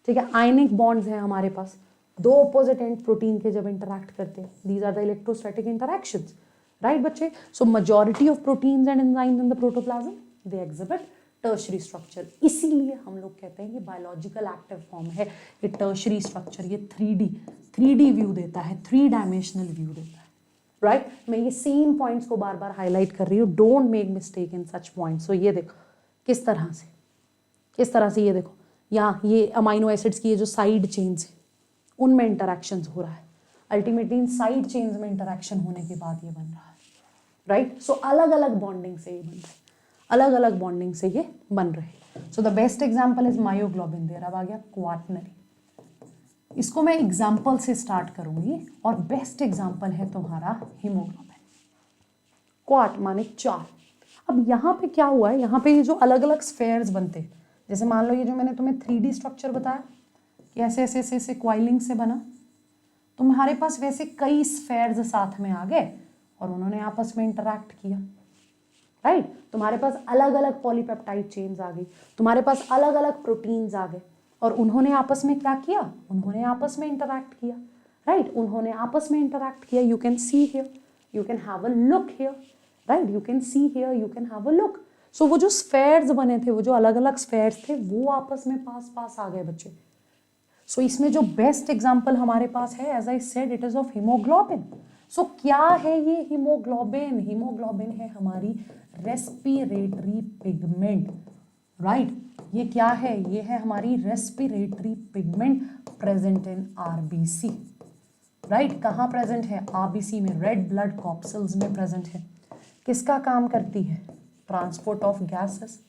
ठीक है, आयनिक बॉन्ड्स हैं हमारे पास, 2 ऑपोजिट एंड प्रोटीन के जब इंटरैक्ट करते हैं, these are the electrostatic interactions, right बच्चे। So majority of proteins and enzymes in the protoplasm they exhibit tertiary structure. इसीलिए हम लोग कहते हैं कि बायोलॉजिकल एक्टिव फॉर्म है ये टर्शियरी स्ट्रक्चर। ये 3D व्यू देता है, 3 डायमेंशनल व्यू देता है, राइट। मैं ये सेम पॉइंट्स को बार बार हाईलाइट कर रही हूँ, don't make mistake in such points. So ये देखो किस तरह से ये देखो, यहाँ ये अमाइनो एसिड्स की ये जो साइड चेन्स है उनमें इंटरैक्शन हो रहा है, अल्टीमेटली इन साइड चेन्स में इंटरैक्शन होने के बाद ये बन रहा है, राइट। सो अलग अलग बॉन्डिंग से ये बन रहे, अलग अलग बॉन्डिंग से ये बन रहे। So the best example is myoglobin. There अब आ गया क्वाटनरी। इसको मैं एग्जाम्पल से स्टार्ट करूंगी और बेस्ट एग्जाम्पल है तुम्हारा हीमोग्लोबिन। क्वाट माने 4। अब यहाँ पे क्या हुआ है, यहाँ पे ये जो अलग अलग स्फेयर्स बनते हैं, जैसे मान लो ये जो मैंने तुम्हें 3D स्ट्रक्चर बताया कि ऐसे ऐसे ऐसे ऐसे क्वाइलिंग से बना, तुम्हारे पास वैसे कई स्फेयर्स साथ में आ गए और उन्होंने आपस में इंटरैक्ट किया, राइट। तुम्हारे पास अलग अलग पॉलीपेप्टाइड चेन्स आ गई, तुम्हारे पास अलग अलग प्रोटीन्स आ गए और उन्होंने आपस में क्या किया, उन्होंने आपस में इंटरैक्ट किया, राइट। उन्होंने आपस में इंटरैक्ट किया। You can see here, you can have a look here, right. You can see here, you can have a look. So वो जो स्फेयर्स बने थे, वो जो अलग अलग स्फेयर्स थे, वो आपस में पास पास आ गए बच्चे। सो इसमें जो बेस्ट एग्जाम्पल हमारे पास है, as I said, it is of haemoglobin. So क्या है ये हीमोग्लोबिन? हीमोग्लोबिन है हमारी रेस्पिरेटरी पिगमेंट, राइट। ये क्या है? ये है हमारी respiratory pigment present in RBC, right. कहाँ प्रेजेंट है? आरबीसी में, रेड ब्लड कॉर्पसेल्स में प्रेजेंट है। किसका काम करती है? Transport of gases,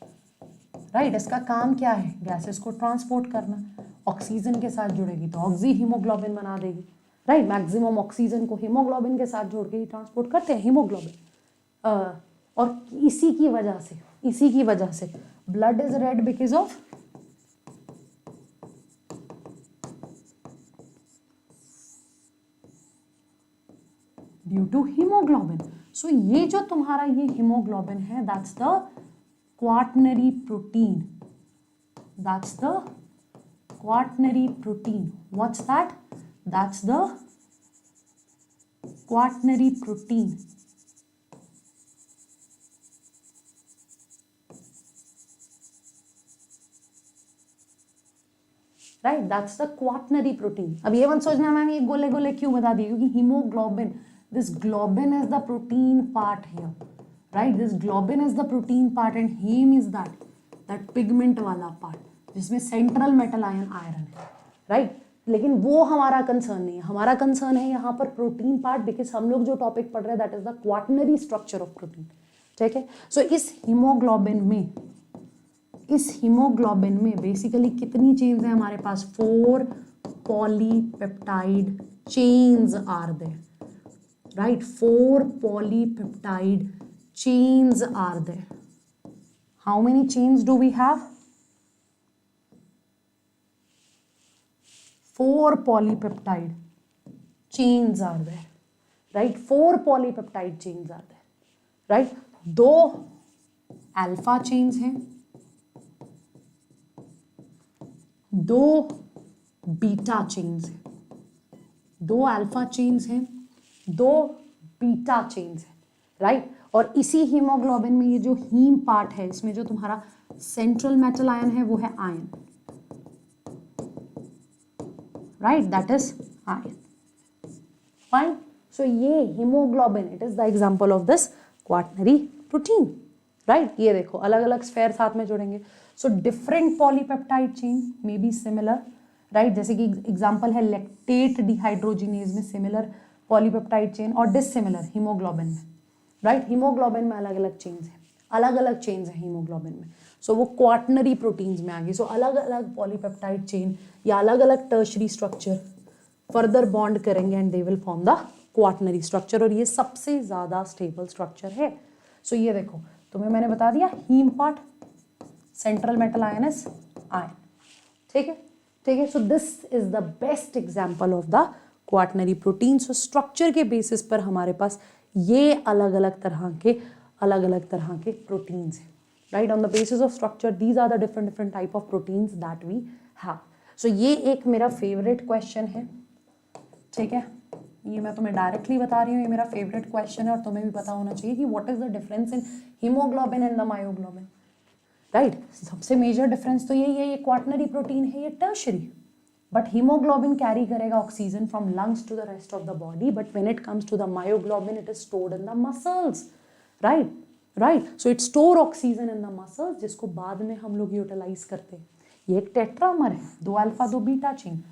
right. इसका काम क्या है? गैसेस को ट्रांसपोर्ट करना। ऑक्सीजन के साथ जुड़ेगी तो ऑक्सी हीमोग्लोबिन बना देगी, राइट। मैक्सिमम ऑक्सीजन को हीमोग्लोबिन के साथ जोड़ के ही ट्रांसपोर्ट करते हैं हीमोग्लोबिन। और इसी की वजह से blood is red because of due to haemoglobin. So ये जो तुम्हारा ये हीमोग्लोबिन है, that's the quaternary protein, that's the quaternary protein. What's that? That's the quaternary protein. Right, that's the quaternary protein. अब ये मत सोचना मैम ये गोले गोले क्यों बता दी, क्योंकि haemoglobin, this globin is the protein part here, right? This globin is the protein part and heme is that pigment वाला part जिसमें सेंट्रल मेटल आयन आयरन है, राइट। लेकिन वो हमारा कंसर्न नहीं है, हमारा कंसर्न है यहाँ पर प्रोटीन पार्ट, बिकॉज हम लोग जो टॉपिक पढ़ रहे हैं that is the quaternary structure of protein, ठीक है। सो इस हीमोग्लोबिन में बेसिकली कितनी चेन्स है हमारे पास? 4 polypeptide chains are there, right. 4 polypeptide chains are there. How many chains do we have? 4 polypeptide chains are there, right? 4 polypeptide chains are there, right? 2 alpha chains हैं, 2 बीटा chains हैं, 2 alpha chains हैं, 2 बीटा chains हैं, right? और इसी हीमोग्लोबिन में ये जो हीम पार्ट है, इसमें जो तुम्हारा सेंट्रल मेटल आयन है वो है ion, right, that is iron, fine. So ये hemoglobin, it is the example of this quaternary protein, right. ये देखो अलग अलग स्फेयर साथ में जुड़ेंगे, so different polypeptide chain may be similar, right. जैसे कि एग्जाम्पल है lactate dehydrogenase में similar polypeptide chain और dissimilar hemoglobin में, right. hemoglobin में अलग अलग chains है, अलग अलग chains है hemoglobin में, सो वो क्वाटनरी प्रोटीन्स में आ गई। सो अलग अलग पॉलीपेप्टाइड चेन या अलग अलग टर्शरी स्ट्रक्चर फर्दर बॉन्ड करेंगे and they will form the quaternary structure, और ये सबसे ज़्यादा स्टेबल स्ट्रक्चर है। सो ये देखो तुम्हें मैंने बता दिया haem part, central metal ion is iron, ठीक है, ठीक है। So this is the best example of the quaternary protein. So structure के बेसिस पर हमारे पास ये अलग अलग तरह के प्रोटीन्स हैं, right? On the basis of structure, these are the different type of proteins that we have. So ये एक मेरा favorite question है, ठीक है। ये मैं तुम्हें डायरेक्टली बता रही हूँ, ये मेरा फेवरेट क्वेश्चन है और तुम्हें भी पता होना चाहिए कि what is the difference in haemoglobin and the myoglobin, right. सबसे मेजर डिफरेंस तो यही है, ये क्वाटनरी प्रोटीन है, ये टर्शरी, बट हीमोग्लोबिन कैरी करेगा oxygen from lungs to the rest of the body, but when it comes to the myoglobin it is stored in the muscles, right, right. So it store oxygen in the muscles जिसको बाद में हम लोग यूटिलाइज करते हैं। ये एक टेट्रामर है, 2 alpha 2 beta chain,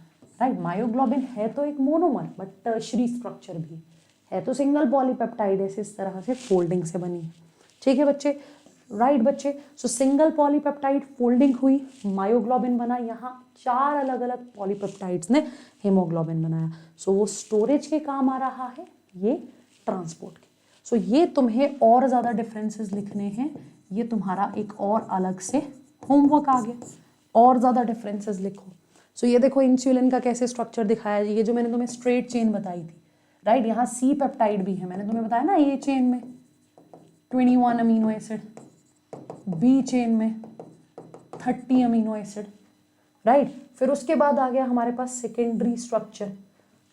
right. Myoglobin है तो एक मोनोमर बट टर्शरी स्ट्रक्चर भी, है तो सिंगल पॉलीपेप्टाइड है, इस तरह से फोल्डिंग से बनी है। ठीक है बच्चे, राइट बच्चे। सो सिंगल पॉलीपेप्टाइड फोल्डिंग हुई, मायोग्लोबिन बना, यहाँ 4 अलग अलग पॉलीपेप्टाइड्स ने हेमोग्लोबिन बनाया। सो वो स्टोरेज के काम आ रहा है, ये ट्रांसपोर्ट के। सो ये तुम्हें और ज़्यादा डिफरेंसेस लिखने हैं, ये तुम्हारा एक और अलग से होमवर्क आ गया, और ज़्यादा डिफरेंसेस लिखो। सो ये देखो इंसुलिन का कैसे स्ट्रक्चर दिखाया, ये जो मैंने तुम्हें स्ट्रेट चेन बताई थी, राइट। यहाँ सी पेप्टाइड भी है, मैंने तुम्हें बताया ना, ए चेन में 21 अमीनो एसिड, बी चेन में 30 अमीनो एसिड, राइट। फिर उसके बाद आ गया हमारे पास secondary structure,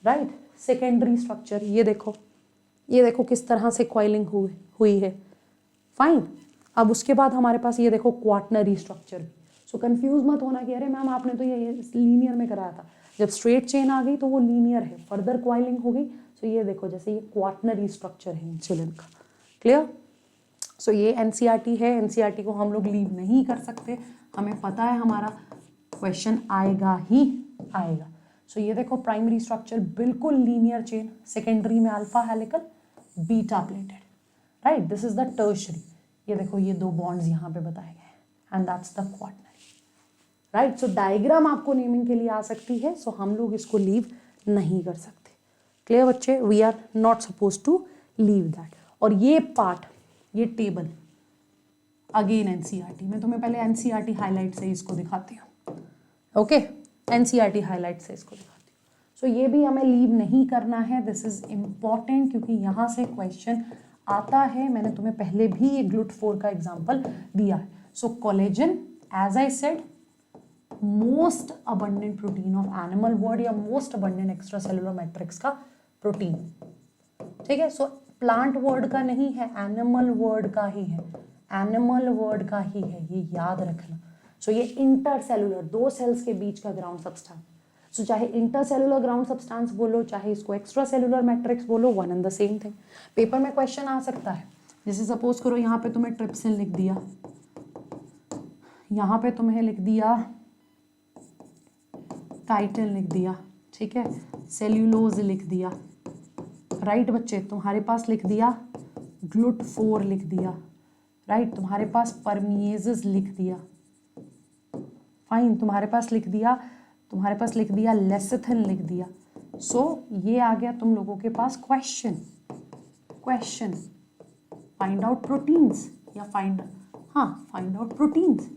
right. Secondary structure ये देखो किस तरह से कॉइलिंग हुई है, फाइन। अब उसके बाद हमारे पास ये देखो क्वाटनरी स्ट्रक्चर। सो कंफ्यूज मत होना कि अरे मैम आपने तो ये लीनियर में कराया था। जब स्ट्रेट चेन आ गई तो वो लीनियर है, फर्दर कॉइलिंग हो गई। सो ये देखो जैसे ये क्वाटनरी स्ट्रक्चर है इंसुलिन का, क्लियर। सो ये एनसीईआरटी है, एनसीईआरटी को हम लोग लीव नहीं कर सकते, हमें पता है हमारा क्वेश्चन आएगा ही आएगा। सो ये देखो प्राइमरी स्ट्रक्चर बिल्कुल लीनियर चेन, सेकेंडरी में alpha helical, beta pleated, right. This is the tertiary. ये देखो ये 2 बॉन्ड्स यहाँ पे बताए गए and that's the quaternary, right. So diagram आपको नेमिंग के लिए आ सकती है, सो हम लोग इसको लीव नहीं कर सकते, क्लियर बच्चे। We are not suppose to leave that. और ये पार्ट, ये टेबल अगेन एनसीईआरटी, मैं तुम्हें पहले एनसीईआरटी हाईलाइट से इसको दिखाती हूँ, ओके। एनसीईआरटी हाईलाइट से इसको दिखाती हूँ। सो ये भी हमें लीव नहीं करना है, दिस इज इम्पॉर्टेंट, क्योंकि यहाँ से क्वेश्चन आता है। मैंने तुम्हें पहले भी एक GLUT4 का एग्जाम्पल दिया है। So collagen as I said most abundant protein of animal world, या most abundant extra cellular matrix का प्रोटीन, ठीक है। सो प्लांट वर्ड का नहीं है, एनिमल वर्ड का ही है, एनिमल वर्ड का ही है, ये याद रखना। सो ये इंटरसेलुलर, 2 सेल्स के बीच का ग्राउंड सब्सटेंस। सो चाहे इंटरसेलुलर ग्राउंड सब्सटेंस बोलो, चाहे इसको एक्स्ट्रा सेलुलर मैट्रिक्स बोलो, one and the same thing. Paper में क्वेश्चन आ सकता है, जैसे सपोज करो यहाँ पे तुम्हें ट्रिप्सिन लिख दिया, यहाँ पे तुम्हें लिख दिया काइटिन लिख दिया, ठीक है, सेल्यूलोज लिख दिया, राइट बच्चे। तुम्हारे पास लिख दिया GLUT4 लिख दिया, राइट। तुम्हारे पास परमिएजेस लिख दिया, फाइन। तुम्हारे पास लिख दिया लेसिथिन लिख दिया। सो ये आ गया तुम लोगों के पास क्वेश्चन फाइंड आउट प्रोटीन्स, या फाइंड आउट प्रोटीन्स,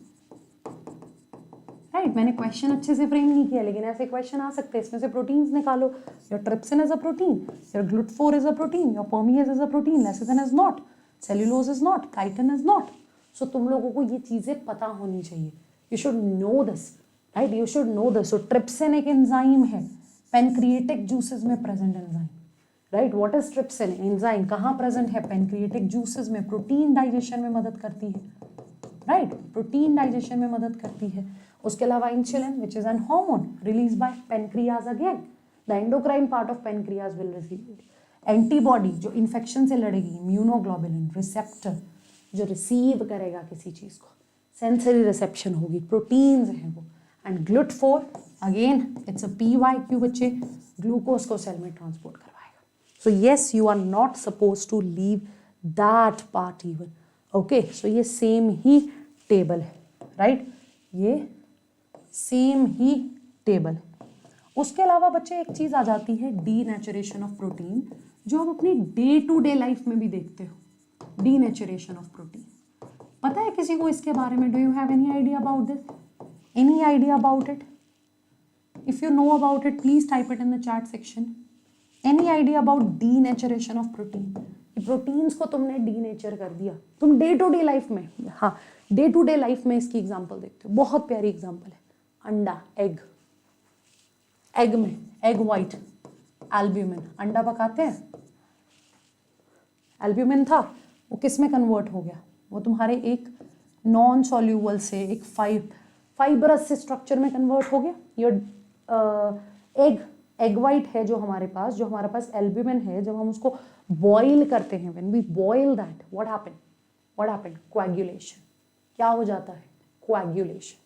राइट। मैंने क्वेश्चन अच्छे से फ्रेम नहीं किया, लेकिन ऐसे क्वेश्चन आ सकते हैं, इसमें से प्रोटीन्स निकालो। Your trypsin is a protein, your GLUT4 is a protein, your permease is a protein, lecithin is not, cellulose is not, chitin is not. So तुम लोगों को ये चीजें पता होनी चाहिए, you should know this, right, you should know this. So trypsin एक एंजाइम है, पेनक्रिएटिक जूसेस में present enzyme, right. What is trypsin? Enzyme कहाँ प्रेजेंट है? पेनक्रिएटिक जूसेस में, प्रोटीन डाइजेशन में मदद करती है, राइट, प्रोटीन डाइजेशन में मदद करती है। उसके अलावा insulin which is an hormone release by pancreas, again the endocrine part of pancreas will receive it. Antibody जो इन्फेक्शन से लड़ेगी, इम्यूनोग्लोबुलिन रिसेप्टर जो रिसीव करेगा किसी चीज को, सेंसरी रिसेप्शन होगी, प्रोटीन्स हैं वो। And GLUT4 again it's a PYQ बच्चे, ग्लूकोज को सेल में ट्रांसपोर्ट करवाएगा। So yes, you are not suppose to leave that part even, okay. So ये सेम ही टेबल है, राइट, ये सेम ही टेबल है। उसके अलावा बच्चे एक चीज आ जाती है, डीनेचुरेशन ऑफ प्रोटीन, जो हम अपनी डे टू डे लाइफ में भी देखते हो, डीनेचुरेशन ऑफ प्रोटीन। पता है किसी को इसके बारे में? Do you have any idea about this? Any idea about it? If you know about it please type it in the chat section. Any idea about denaturation of protein? Proteins को तुमने डीनेचर कर दिया, तुम डे टू डे लाइफ में, हाँ डे टू डे लाइफ में इसकी एग्जांपल देखते हो, बहुत प्यारी एग्जांपल है, अंडा, एग में एग वाइट, एल्ब्यूमिन, अंडा पकाते हैं, एल्ब्यूमिन था, वो किस में कन्वर्ट हो गया? वो तुम्हारे एक नॉन सॉल्यूबल से एक फाइबरस से स्ट्रक्चर में कन्वर्ट हो गया। योर एग वाइट है जो हमारे पास एल्ब्यूमिन है, जब हम उसको बॉईल करते हैं, when we boil that, what happened? Coagulation. क्या हो जाता है? Coagulation,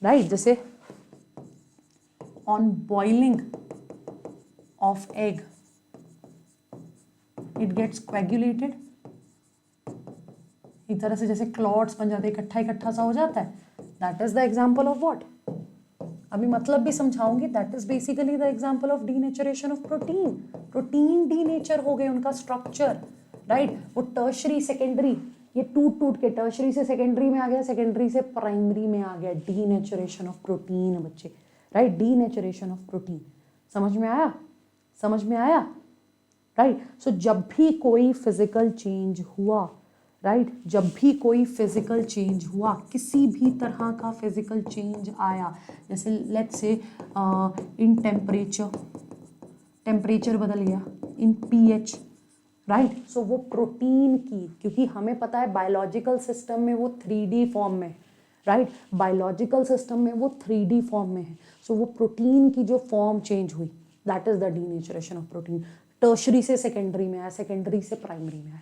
right. जैसे on boiling of egg, it gets coagulated, एक तरह से जैसे क्लॉट्स बन जाते, इकट्ठा इकट्ठा सा हो जाता है, that is the example of what, अभी मतलब भी समझाऊंगी, that is basically the example of denaturation of protein. Protein denature हो गए, उनका स्ट्रक्चर, राइट, वो टर्शरी सेकेंडरी, ये टूट टूट के टर्शरी से सेकेंडरी में आ गया, सेकेंडरी से प्राइमरी में आ गया, डीनेचरेशन ऑफ प्रोटीन बच्चे, राइट, डीनेचरेशन ऑफ प्रोटीन। समझ में आया, समझ में आया, राइट। सो जब भी कोई फिजिकल चेंज हुआ, राइट, जब भी कोई फिजिकल चेंज हुआ, किसी भी तरह का फिजिकल चेंज आया, जैसे let's say in temperature, temperature बदल गया, इन पीएच, राइट, सो वो प्रोटीन की, क्योंकि हमें पता है बायोलॉजिकल सिस्टम में वो 3D फॉर्म में है, राइट, बायोलॉजिकल सिस्टम में वो 3D फॉर्म में है, सो वो प्रोटीन की जो फॉर्म चेंज हुई, that is the denaturation of protein. Tertiary से सेकेंडरी में आया, सेकेंडरी से प्राइमरी में आया,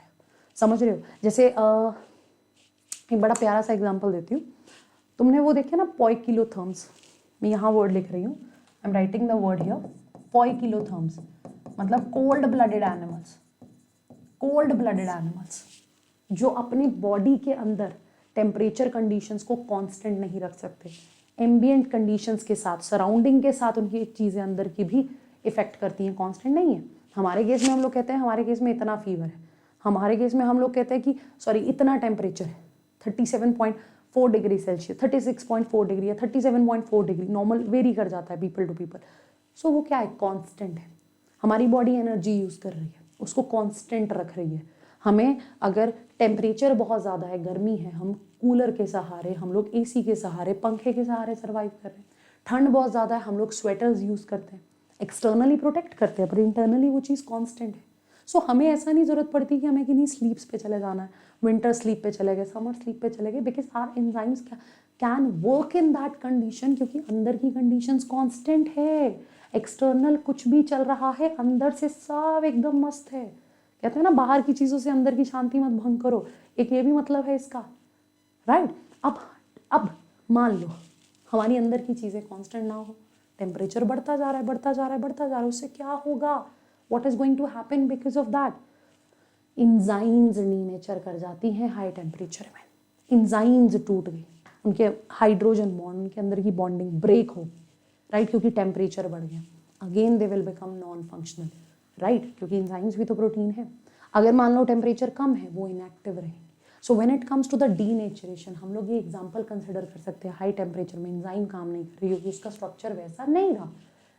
समझ रहे हो। जैसे एक बड़ा प्यारा सा एग्जांपल देती हूँ, तुमने वो देखे ना पोइकिलोथर्म्स, मैं यहाँ वर्ड लिख रही हूँ, I am writing the word here, poikilotherms मतलब cold blooded animals, cold blooded animals जो अपनी बॉडी के अंदर टेम्परेचर कंडीशंस को कांस्टेंट नहीं रख सकते, एम्बिएंट कंडीशंस के साथ, सराउंडिंग के साथ उनकी चीज़ें अंदर की भी इफेक्ट करती हैं, कांस्टेंट नहीं है। हमारे केस में हम लोग कहते हैं हमारे केस में इतना फीवर है, हमारे केस में हम लोग कहते हैं कि सॉरी इतना टेम्परेचर है, 37.4 डिग्री सेल्सियस, 36.4 डिग्री या 37.4 डिग्री, नॉर्मल वेरी कर जाता है पीपल टू पीपल। सो वो क्या है, कांस्टेंट है। हमारी बॉडी एनर्जी यूज़ कर रही है, उसको कांस्टेंट रख रही है। हमें अगर टेम्परेचर बहुत ज़्यादा है, गर्मी है, हम कूलर के सहारे, हम लोग एसी के सहारे, पंखे के सहारे सर्वाइव कर रहे हैं। ठंड बहुत ज़्यादा है, हम लोग स्वेटर्स यूज़ करते हैं, एक्सटर्नली प्रोटेक्ट करते हैं, पर इंटरनली वो चीज़ कांस्टेंट है। सो हमें ऐसा नहीं ज़रूरत पड़ती कि हमें किन्हीं स्लीप्स पे चले जाना है, विंटर स्लीप पे चले गए, समर स्लीप पे चले गए, because our enzymes can work in that condition, क्योंकि अंदर की कंडीशंस कांस्टेंट है। एक्सटर्नल कुछ भी चल रहा है, अंदर से सब एकदम मस्त है। कहते हैं ना बाहर की चीज़ों से अंदर की शांति मत भंग करो, एक ये भी मतलब है इसका, राइट। अब मान लो हमारी अंदर की चीज़ें कांस्टेंट ना हो, टेम्परेचर बढ़ता जा रहा है, बढ़ता जा रहा है, बढ़ता जा रहा है, उससे क्या होगा, what is going to happen because of that? Enzymes denature कर जाती हैं हाई टेम्परेचर में, इंजाइम्स टूट गई, उनके हाइड्रोजन बॉन्ड, उनके अंदर की बॉन्डिंग ब्रेक हो, राइट, क्योंकि टेम्परेचर बढ़ गया, again they will become non functional, right, क्योंकि इंजाइम्स भी तो प्रोटीन है। अगर मान लो टेम्परेचर कम है, वो इनएक्टिव रहेंगे। So when it comes to the denaturation, हम लोग ये एग्जाम्पल कंसिडर कर सकते हैं, हाई टेम्परेचर में इंजाइम काम नहीं कर रही क्योंकि उसका स्ट्रक्चर वैसा नहीं रहा,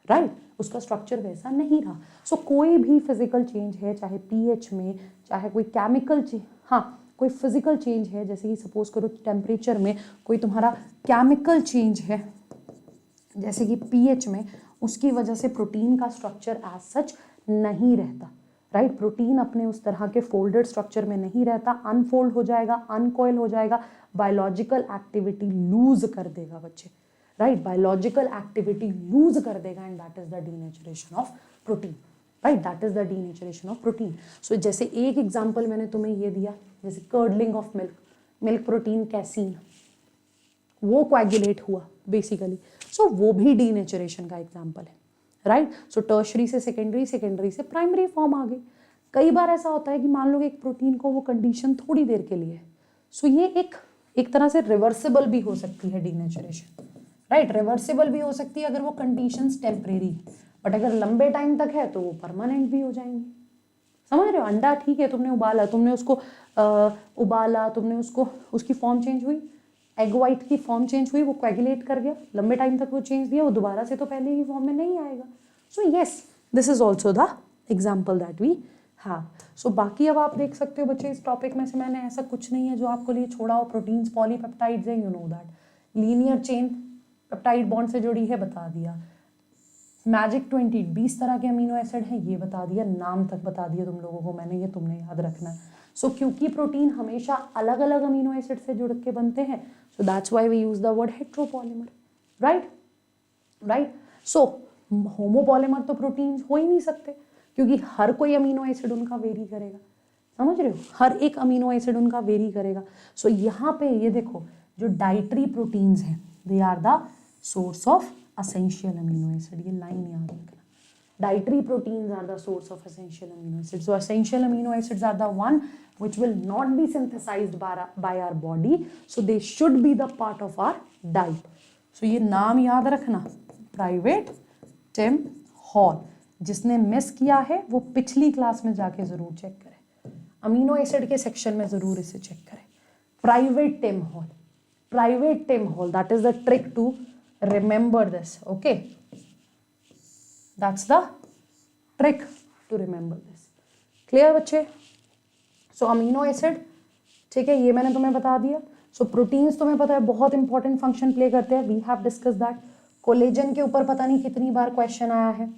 राइट, उसका स्ट्रक्चर वैसा नहीं रहा। सो कोई भी फिजिकल चेंज है, चाहे पीएच में, चाहे कोई केमिकल चेंज, हाँ कोई फिजिकल चेंज है, जैसे कि सपोज करो टेम्परेचर में कोई तुम्हारा केमिकल चेंज है, जैसे कि पीएच में, उसकी वजह से प्रोटीन का स्ट्रक्चर एज सच नहीं रहता, राइट, प्रोटीन अपने उस तरह के फोल्डेड स्ट्रक्चर में नहीं रहता, अनफोल्ड हो जाएगा, अनकॉइल हो जाएगा, बायोलॉजिकल एक्टिविटी लूज कर देगा बच्चे, राइट, बायोलॉजिकल एक्टिविटी लूज कर देगा, and that is the denaturation of protein, right, that is the denaturation of protein. So जैसे एक एग्जांपल मैंने तुम्हें ये दिया, जैसे curdling of milk, milk protein casein, वो कोएगुलेट हुआ बेसिकली, सो वो भी डीनेचरेशन का एग्जांपल है, राइट। सो टर्शरी से सेकेंडरी, सेकेंडरी से प्राइमरी फॉर्म आ गई। कई बार ऐसा होता है कि मान लो एक प्रोटीन को वो कंडीशन थोड़ी देर के लिए, सो ये एक तरह से रिवर्सिबल भी हो सकती है डीनेचरेशन, राइट, रिवर्सिबल भी हो सकती है अगर वो कंडीशंस टेम्परेरी, बट अगर लंबे टाइम तक है तो वो परमानेंट भी हो जाएंगी। समझ रहे हो, अंडा ठीक है, तुमने उबाला, तुमने उसको उबाला, तुमने उसको, उसकी फॉर्म चेंज हुई, एग वाइट की फॉर्म चेंज हुई, वो कोएगुलेट कर गया, लंबे टाइम तक वो चेंज दिया, वो दोबारा से तो पहले की फॉर्म में नहीं आएगा। So yes, this is also the example that we have. So बाकी अब आप देख सकते हो बच्चे, इस टॉपिक में से मैंने ऐसा कुछ नहीं है जो आपको लिए छोड़ा हो, प्रोटीन्स, पॉलीपेप्टाइड्स है, you know that, linear chain peptide bond से जुड़ी है, बता दिया, मैजिक 20 तरह के अमीनो एसिड हैं, ये बता दिया, नाम तक बता दिया तुम लोगों को मैंने, ये तुमने याद रखना है। सो क्योंकि प्रोटीन हमेशा अलग अलग अमीनो एसिड से जुड़ के बनते हैं, so that's why we use the word heteropolymer, right, right. So homopolymer तो प्रोटीन हो ही नहीं सकते, क्योंकि हर कोई अमीनो एसिड उनका वेरी करेगा, समझ रहे हो, हर एक अमीनो एसिड उनका वेरी करेगा। सो यहाँ पे ये देखो, जो डाइटरी प्रोटीन्स हैं, they are the source of essential amino acid, ये लाइन याद रखना, Dietary proteins are the source of essential amino acids. So essential amino acids are the one which will not be synthesized by our body. So they should be the part of our diet. So ये नाम याद रखना, प्राइवेट टिम हॉल. जिसने मिस किया है वो पिछली क्लास में जाके जरूर चेक करें, अमीनो एसिड के सेक्शन में जरूर इसे चेक करें. Private Tim hall, private Tim hall, that is the trick to remember this. Okay, that's the trick to remember this. Clear बच्चे? सो अमीनो एसिड, ठीक है, ये मैंने तुम्हें बता दिया. सो प्रोटीन्स तुम्हें पता है बहुत इंपॉर्टेंट फंक्शन प्ले करते हैं. We have discuss that. Collagen के ऊपर पता नहीं कितनी बार क्वेश्चन आया है,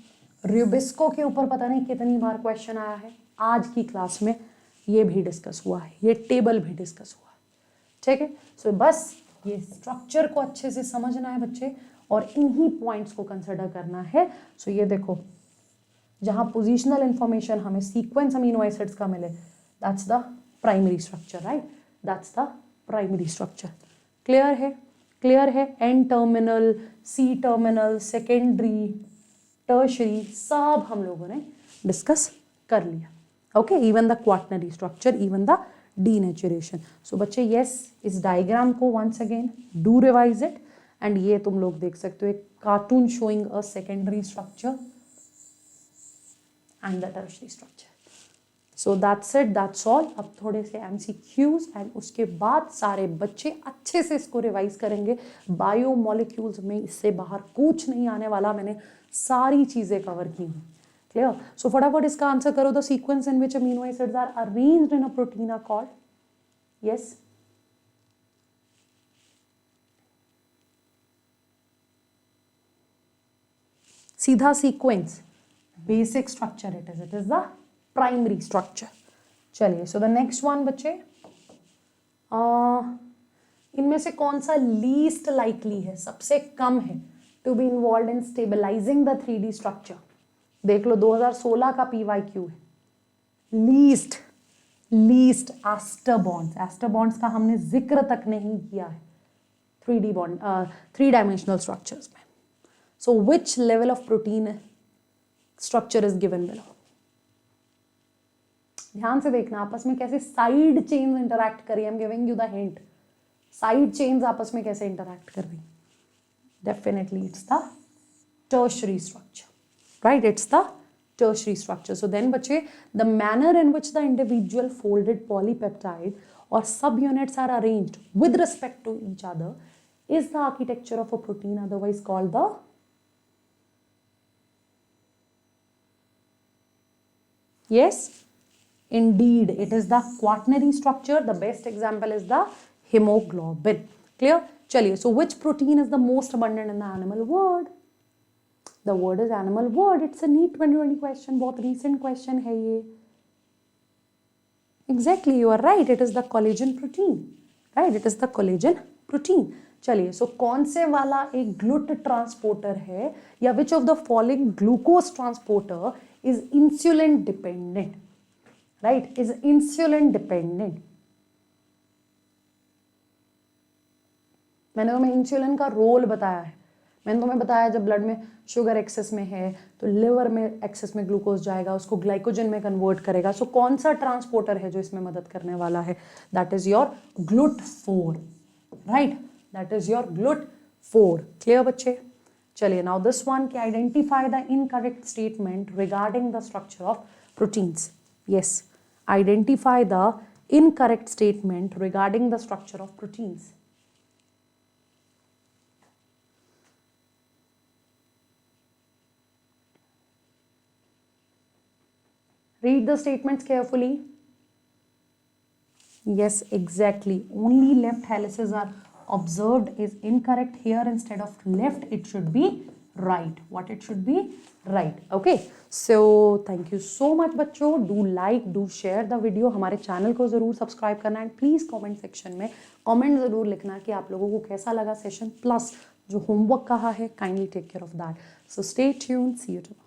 रूबिस्को के ऊपर पता नहीं कितनी बार क्वेश्चन आया है. आज की क्लास में ये भी डिस्कस हुआ है, ये टेबल भी डिस्कस हुआ है. ठीक है, सो बस ये स्ट्रक्चर को अच्छे से समझना है बच्चे और इन्हीं पॉइंट्स को कंसिडर करना है. सो ये देखो, जहां पोजिशनल इंफॉर्मेशन हमें सीक्वेंस अमीनो एसिड्स का मिले, that's the primary structure, right, that's the primary structure. Clear है? क्लियर है? N terminal, C terminal, secondary, tertiary, सब हम लोगों ने डिस्कस कर लिया. Okay, even the quaternary structure, even the denaturation. So बच्चे यस, इस डायग्राम को once again do revise it. And ये तुम लोग देख सकते हो एक cartoon showing a secondary structure and the tertiary structure. So that's it, that's all. अब थोड़े से MCQs एंड उसके बाद सारे बच्चे अच्छे से इसको रिवाइज करेंगे. बायो मॉलिक्यूल्स में इससे बाहर कुछ नहीं आने वाला, मैंने सारी चीजें कवर की हैं. क्लियर? सो फटाफट इसका आंसर करो. The sequence in which amino acids are arranged in a protein are called. Yes, सीधा sequence, basic structure it is the primary structure. चलिए, सो द नेक्स्ट वन बच्चे, इनमें से कौन सा लीस्ट लाइकली है, सबसे कम है to be involve in stabilising the 3D structure. देख लो 2016 का PYQ है. Least ester bonds. Ester bonds का हमने जिक्र तक नहीं किया है 3D बॉन्ड, 3 डायमेंशनल स्ट्रक्चर्स में. So which level of protein structure is given below. ध्यान से देखना आपस में कैसे साइड चेन्स इंटरैक्ट करी. I am giving you the hint. Side chains आपस में कैसे इंटरैक्ट कर रही. Definitely it's the tertiary structure, right, it's the tertiary structure. So then बच्चे, the manner in which the individual folded polypeptide or subunits are arranged with respect to each other is the architecture of a protein, otherwise called the yes, indeed it is the quaternary structure. The best example is the hemoglobin. Clear? चलिए, so which protein is the most abundant in the animal world? The word is animal word. It's a neat 2020 question. बहुत recent question है ये. Exactly, you are right. It is the collagen protein. Right, it is the collagen protein. चलिए, so कौन से वाला एक ग्लूट ट्रांसपोर्टर है या which of the following glucose transporter is insulin dependent? Right, is insulin dependent. मैंने तुम्हें इंसुलिन का रोल बताया है. मैंने तुम्हें बताया जब ब्लड में शुगर एक्सेस में है तो लिवर में एक्सेस में ग्लूकोज जाएगा, उसको ग्लाइकोजन में कन्वर्ट करेगा. सो कौन सा ट्रांसपोर्टर है जो इसमें मदद करने वाला है? That is your GLUT4. Right, that is your GLUT4. Clear बच्चे? चलिए, नाउ दिस वन के identify the incorrect statement regarding the structure of proteins. Yes, identify the incorrect statement regarding the structure of proteins. Read the statements carefully. Yes, exactly. Only left helices are observed is incorrect here. Instead of left, it should be right. What it should be? Right. Okay. So, thank you so much बच्चों. Do like, do share the video. हमारे चैनल को ज़रूर सब्सक्राइब करना है. प्लीज़ कमेंट सेक्शन में कमेंट ज़रूर लिखना कि आप लोगों को कैसा लगा सेशन. प्लस जो होमवर्क कहा है, kindly take care of that. So stay tuned. See you tomorrow.